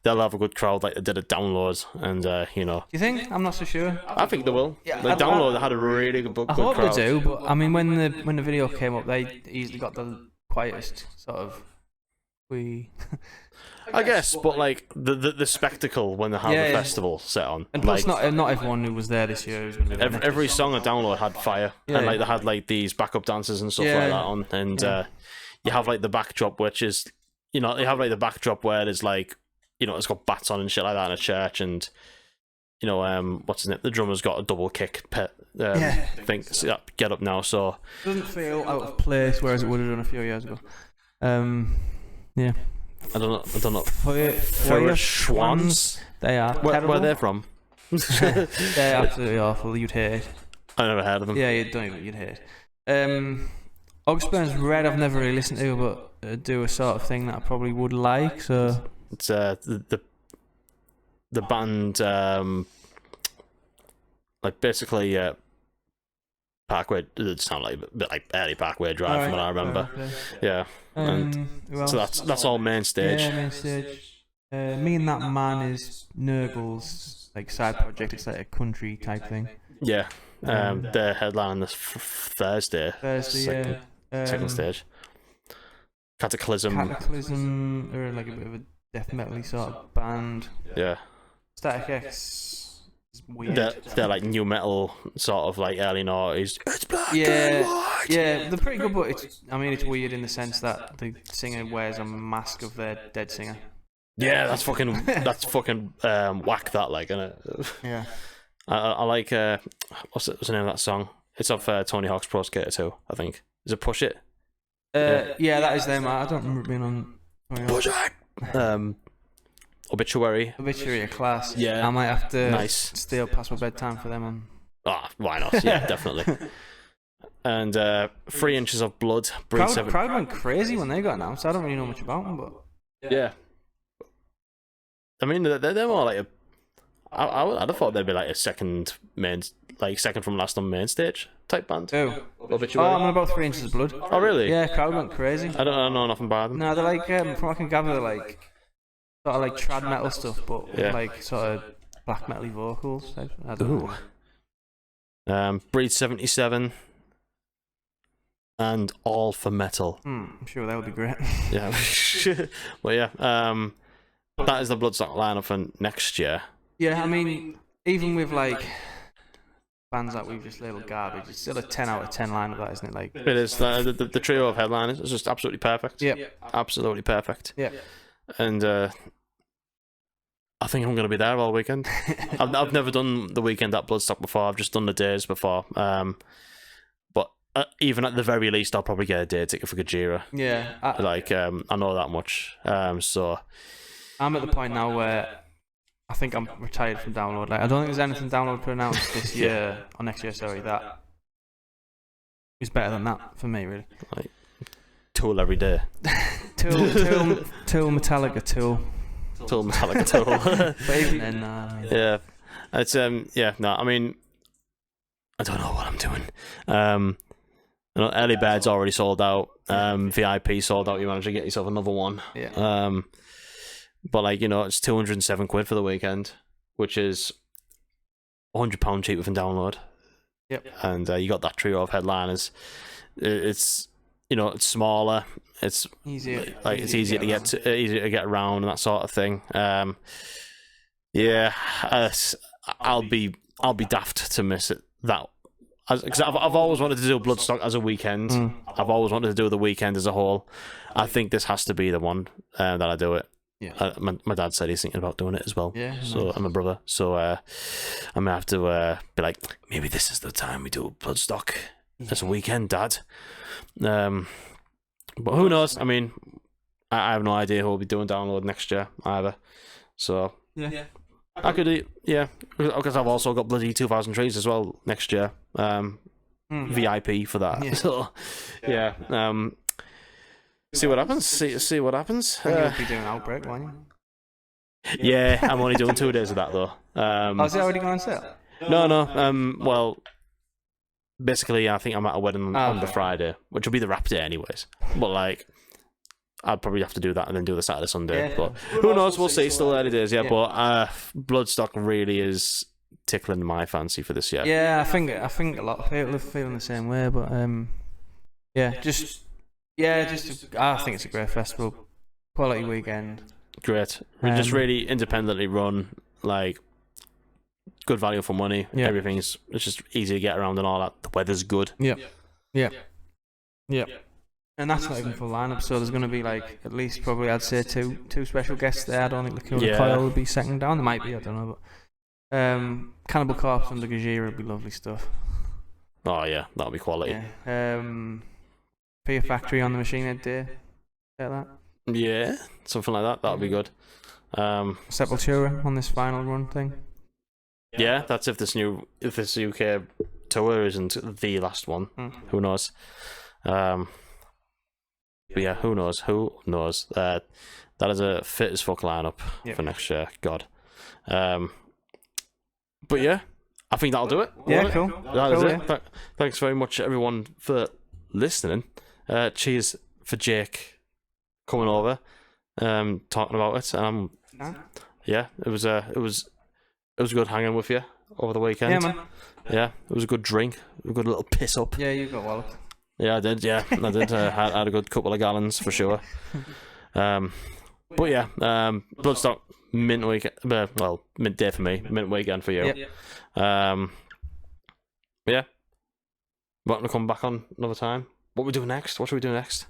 they'll have a good crowd like they did at Download, and you know. Do you think? I'm not so sure. I think they will. Yeah, like Download had a really good crowd. I hope they do, but I mean, when the video came up, they easily got the quietest sort of. I guess, but like the spectacle when they have a festival set on, and plus not everyone who was there this year. Every song at Download had fire, and like they had like these backup dancers and stuff like that on, and you have like the backdrop, which is, you know, you have like the backdrop where there's like, you know, it's got bats on and shit like that in a church, and you know, what's his name? The drummer's got a double kick thing. Get up now, so it doesn't feel out of place, whereas it would have done a few years ago. Yeah. I don't know. Fire Swans. They are. Where are they from? They're absolutely awful. You'd hate it. I never heard of them. Yeah, you'd hate it. Oxburn's Red I've never really listened to, but do a sort of thing that I probably would like. So it's the band like basically Parkway. It sounds like a bit like early Parkway Drive from what I remember. Yeah. And so that's all main stage. Yeah, main stage. Me and That Man is Nurgle's like side project. It's like a country type thing. Yeah. They're headlining this Thursday. Second stage. Cataclysm are like a bit of a death metal sort of band. Yeah. Static X is weird. They're like new metal, sort of like early noughties. It's black and white. Yeah, they're pretty good, but it's weird in the sense that the singer wears a mask of their dead singer. Yeah, that's fucking whack that, like, innit? Yeah. I like what's the name of that song? It's off Tony Hawk's Pro Skater 2, I think. Is it Push It? Yeah, that is them. I don't remember it being on Push It. Obituary, a class. Yeah, I might have to steal past my bedtime for them on. Ah, why not? Yeah, definitely. And 3 Inches of Blood. Crowd went crazy when they got announced. I don't really know much about them, but yeah. I mean, they're more like I'd have thought they'd be like a second from last on main stage type band. Obituary. I'm on about 3 Inches of Blood. Oh really? Yeah, crowd went crazy. I don't know nothing about them. No, they're like from what I can gather, they're like sort of like trad metal stuff, but like sort of black metal vocals. I don't know. Breed 77 and All for Metal. I'm sure that would be great. Yeah. Well, yeah. That is the Bloodstock lineup for next year. Yeah, I mean, even with like bands that we've just labelled garbage, it's still a 10 out of 10 lineup, that isn't it? Like it is. The trio of headliners is just absolutely perfect. Yeah, absolutely perfect. Yeah, and I think I'm going to be there all weekend. I've never done the weekend at Bloodstock before. I've just done the days before. But even at the very least, I'll probably get a day ticket for Gojira. Yeah, I know that much. So I'm at the point now where I think I'm retired from Download. Like, I don't think there's anything Download to announce this year or next year. Sorry, that is better than that for me, really. Like Tool every day. Tool, Metallica, Tool. Tool, Metallica, Tool. But even then, yeah, it's I mean, I don't know what I'm doing. You know, early bird's already sold out. VIP sold out. You managed to get yourself another one. Yeah. But like, you know, it's £207 for the weekend, which is £100 cheaper than Download. Yep. And you got that trio of headliners. It's, you know, it's smaller. It's easier. Like it's easier to get around and that sort of thing. Yeah, I'll be daft to miss it. Because I've always wanted to do Bloodstock as a weekend. I've always wanted to do the weekend as a whole. I think this has to be the one that I do it. Yeah. My dad said he's thinking about doing it as well. Yeah. So Nice. and my brother. So I'm gonna have to be like, maybe this is the time we do Bloodstock as a weekend, Dad. But who knows? I mean, I have no idea who will be doing download next year either. So Yeah. I could, yeah, because I've also got bloody 2000 trees as well next year. VIP for that. Yeah. So yeah. See what happens. See what happens. You'll be doing Outbreak, won't you? Yeah, I'm only doing 2 days of that though. Is it already going on sale? No. Well, basically, I think I'm at a wedding on the okay. Friday, which will be the wrap day, anyways. But like, I'd probably have to do that and then do the Saturday, Sunday. Yeah. But who knows? We'll see. Still early days, yeah. Yeah. But Bloodstock really is tickling my fancy for this year. Yeah, I think a lot of people are feeling the same way, but I think it's a great festival, quality weekend. Great. We're just really independently run, like good value for money. Yeah. It's just easy to get around and all that. The weather's good. Yeah. And that's not even full lineup, so there's going to be like at least probably I'd say two special guests there. I don't think the Killer Yeah. Coil will be second down. There might be, I don't know, but Cannibal Corpse under Gajira would be lovely stuff. Oh yeah, that'll be quality. Yeah. Fear Factory on the Machine Head Day. Like that. Yeah, something like that. That'll be good. Sepultura on this final run thing. Yeah, that's if this UK tour isn't the last one. Who knows? But yeah, who knows? Who knows? That is a fit as fuck lineup for next year. God. But yeah, I think that'll do it. Yeah, cool. That is Cool, it. Thanks very much, everyone, for listening. Cheers for Jake coming over, talking about it. Yeah, it was good hanging with you over the weekend. Yeah, man. Yeah, it was a good drink, a good little piss up. Yeah, you got walloped. Yeah, I did. Yeah, I did. Had a good couple of gallons for sure. But yeah, Bloodstock mint weekend. Well, mint day for me, mint weekend for you. Yeah. Yeah. Want to come back on another time? What we do next? What should we do next?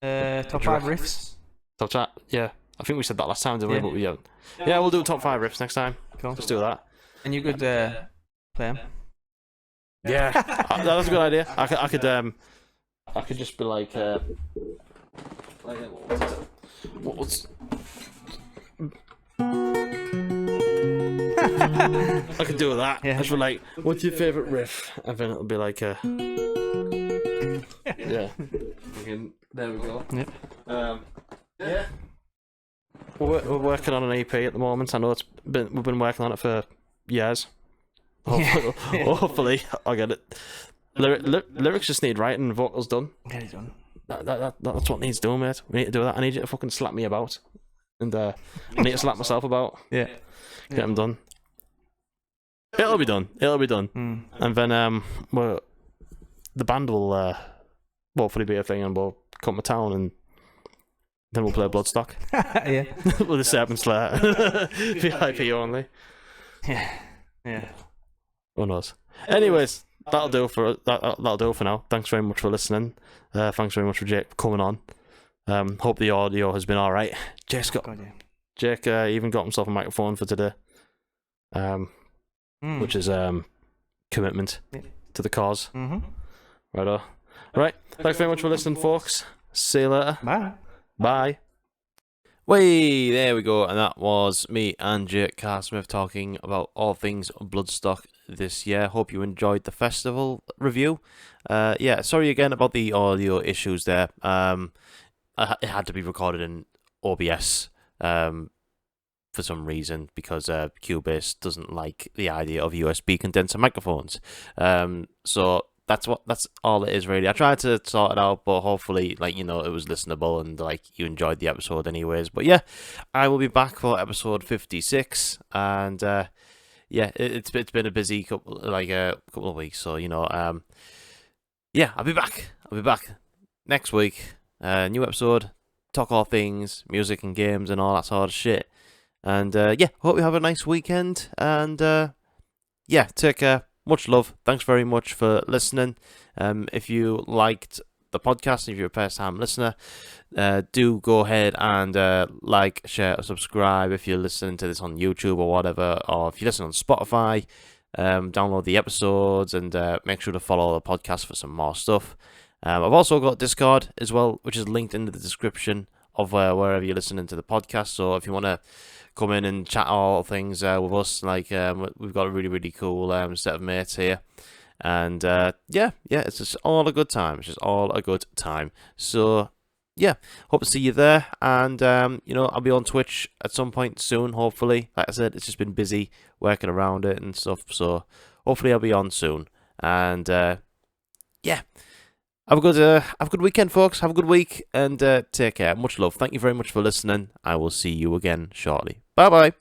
Top 5 riffs. Top chat. Yeah, I think we said that last time, didn't Yeah. we? But yeah, we'll do top 5 riffs next time. Cool. Let's do that. And you could play them. Yeah, that's a good idea. I could just be like what's I could do that. Yeah. I just be like, what's your favourite riff? And then it'll be like yeah. There we go. Yeah. We're working on an EP at the moment. I know we've been working on it for years. Hopefully I'll get it. Lyrics just need writing, vocals done. Get it done. That's what needs doing, mate. We need to do that. I need you to fucking slap me about, and I need to slap myself about. Yeah. Get them done. It'll be done. And then the band will hopefully be a thing, and we'll come to town, and then we'll play Bloodstock Yeah. with the Serpent Slayer. VIP only. Yeah. Who knows? Anyways, that'll do for now. Thanks very much for listening. Thanks very much for Jake coming on. Hope the audio has been all right. Jake even got himself a microphone for today. Which is commitment to the cause. Right. Thanks very much for listening, folks. See you later. Bye. Way, there we go, and that was me and Jake Carr Smith talking about all things Bloodstock this year. Hope you enjoyed the festival review. Sorry again about the audio issues there. It had to be recorded in OBS for some reason, because Cubase doesn't like the idea of USB condenser microphones. So that's all it is, really. I tried to sort it out, but hopefully, it was listenable and you enjoyed the episode anyways. But yeah, I will be back for episode 56, and it's been a busy couple of weeks, so I'll be back next week. New episode, talk all things music and games and all that sort of shit. And hope you have a nice weekend. And take care. Much love. Thanks very much for listening. If you liked the podcast, if you're a first-time listener, do go ahead and like, share, or subscribe if you're listening to this on YouTube or whatever, or if you listen on Spotify, download the episodes and make sure to follow the podcast for some more stuff. I've also got Discord as well, which is linked in the description of wherever you're listening to the podcast. So if you want to come in and chat all things with us, we've got a really, really cool set of mates here. And it's just all a good time. It's just all a good time. So hope to see you there. And I'll be on Twitch at some point soon, hopefully. Like I said, it's just been busy working around it and stuff. So hopefully I'll be on soon. And have a good weekend, folks. Have a good week and take care. Much love. Thank you very much for listening. I will see you again shortly. Bye bye.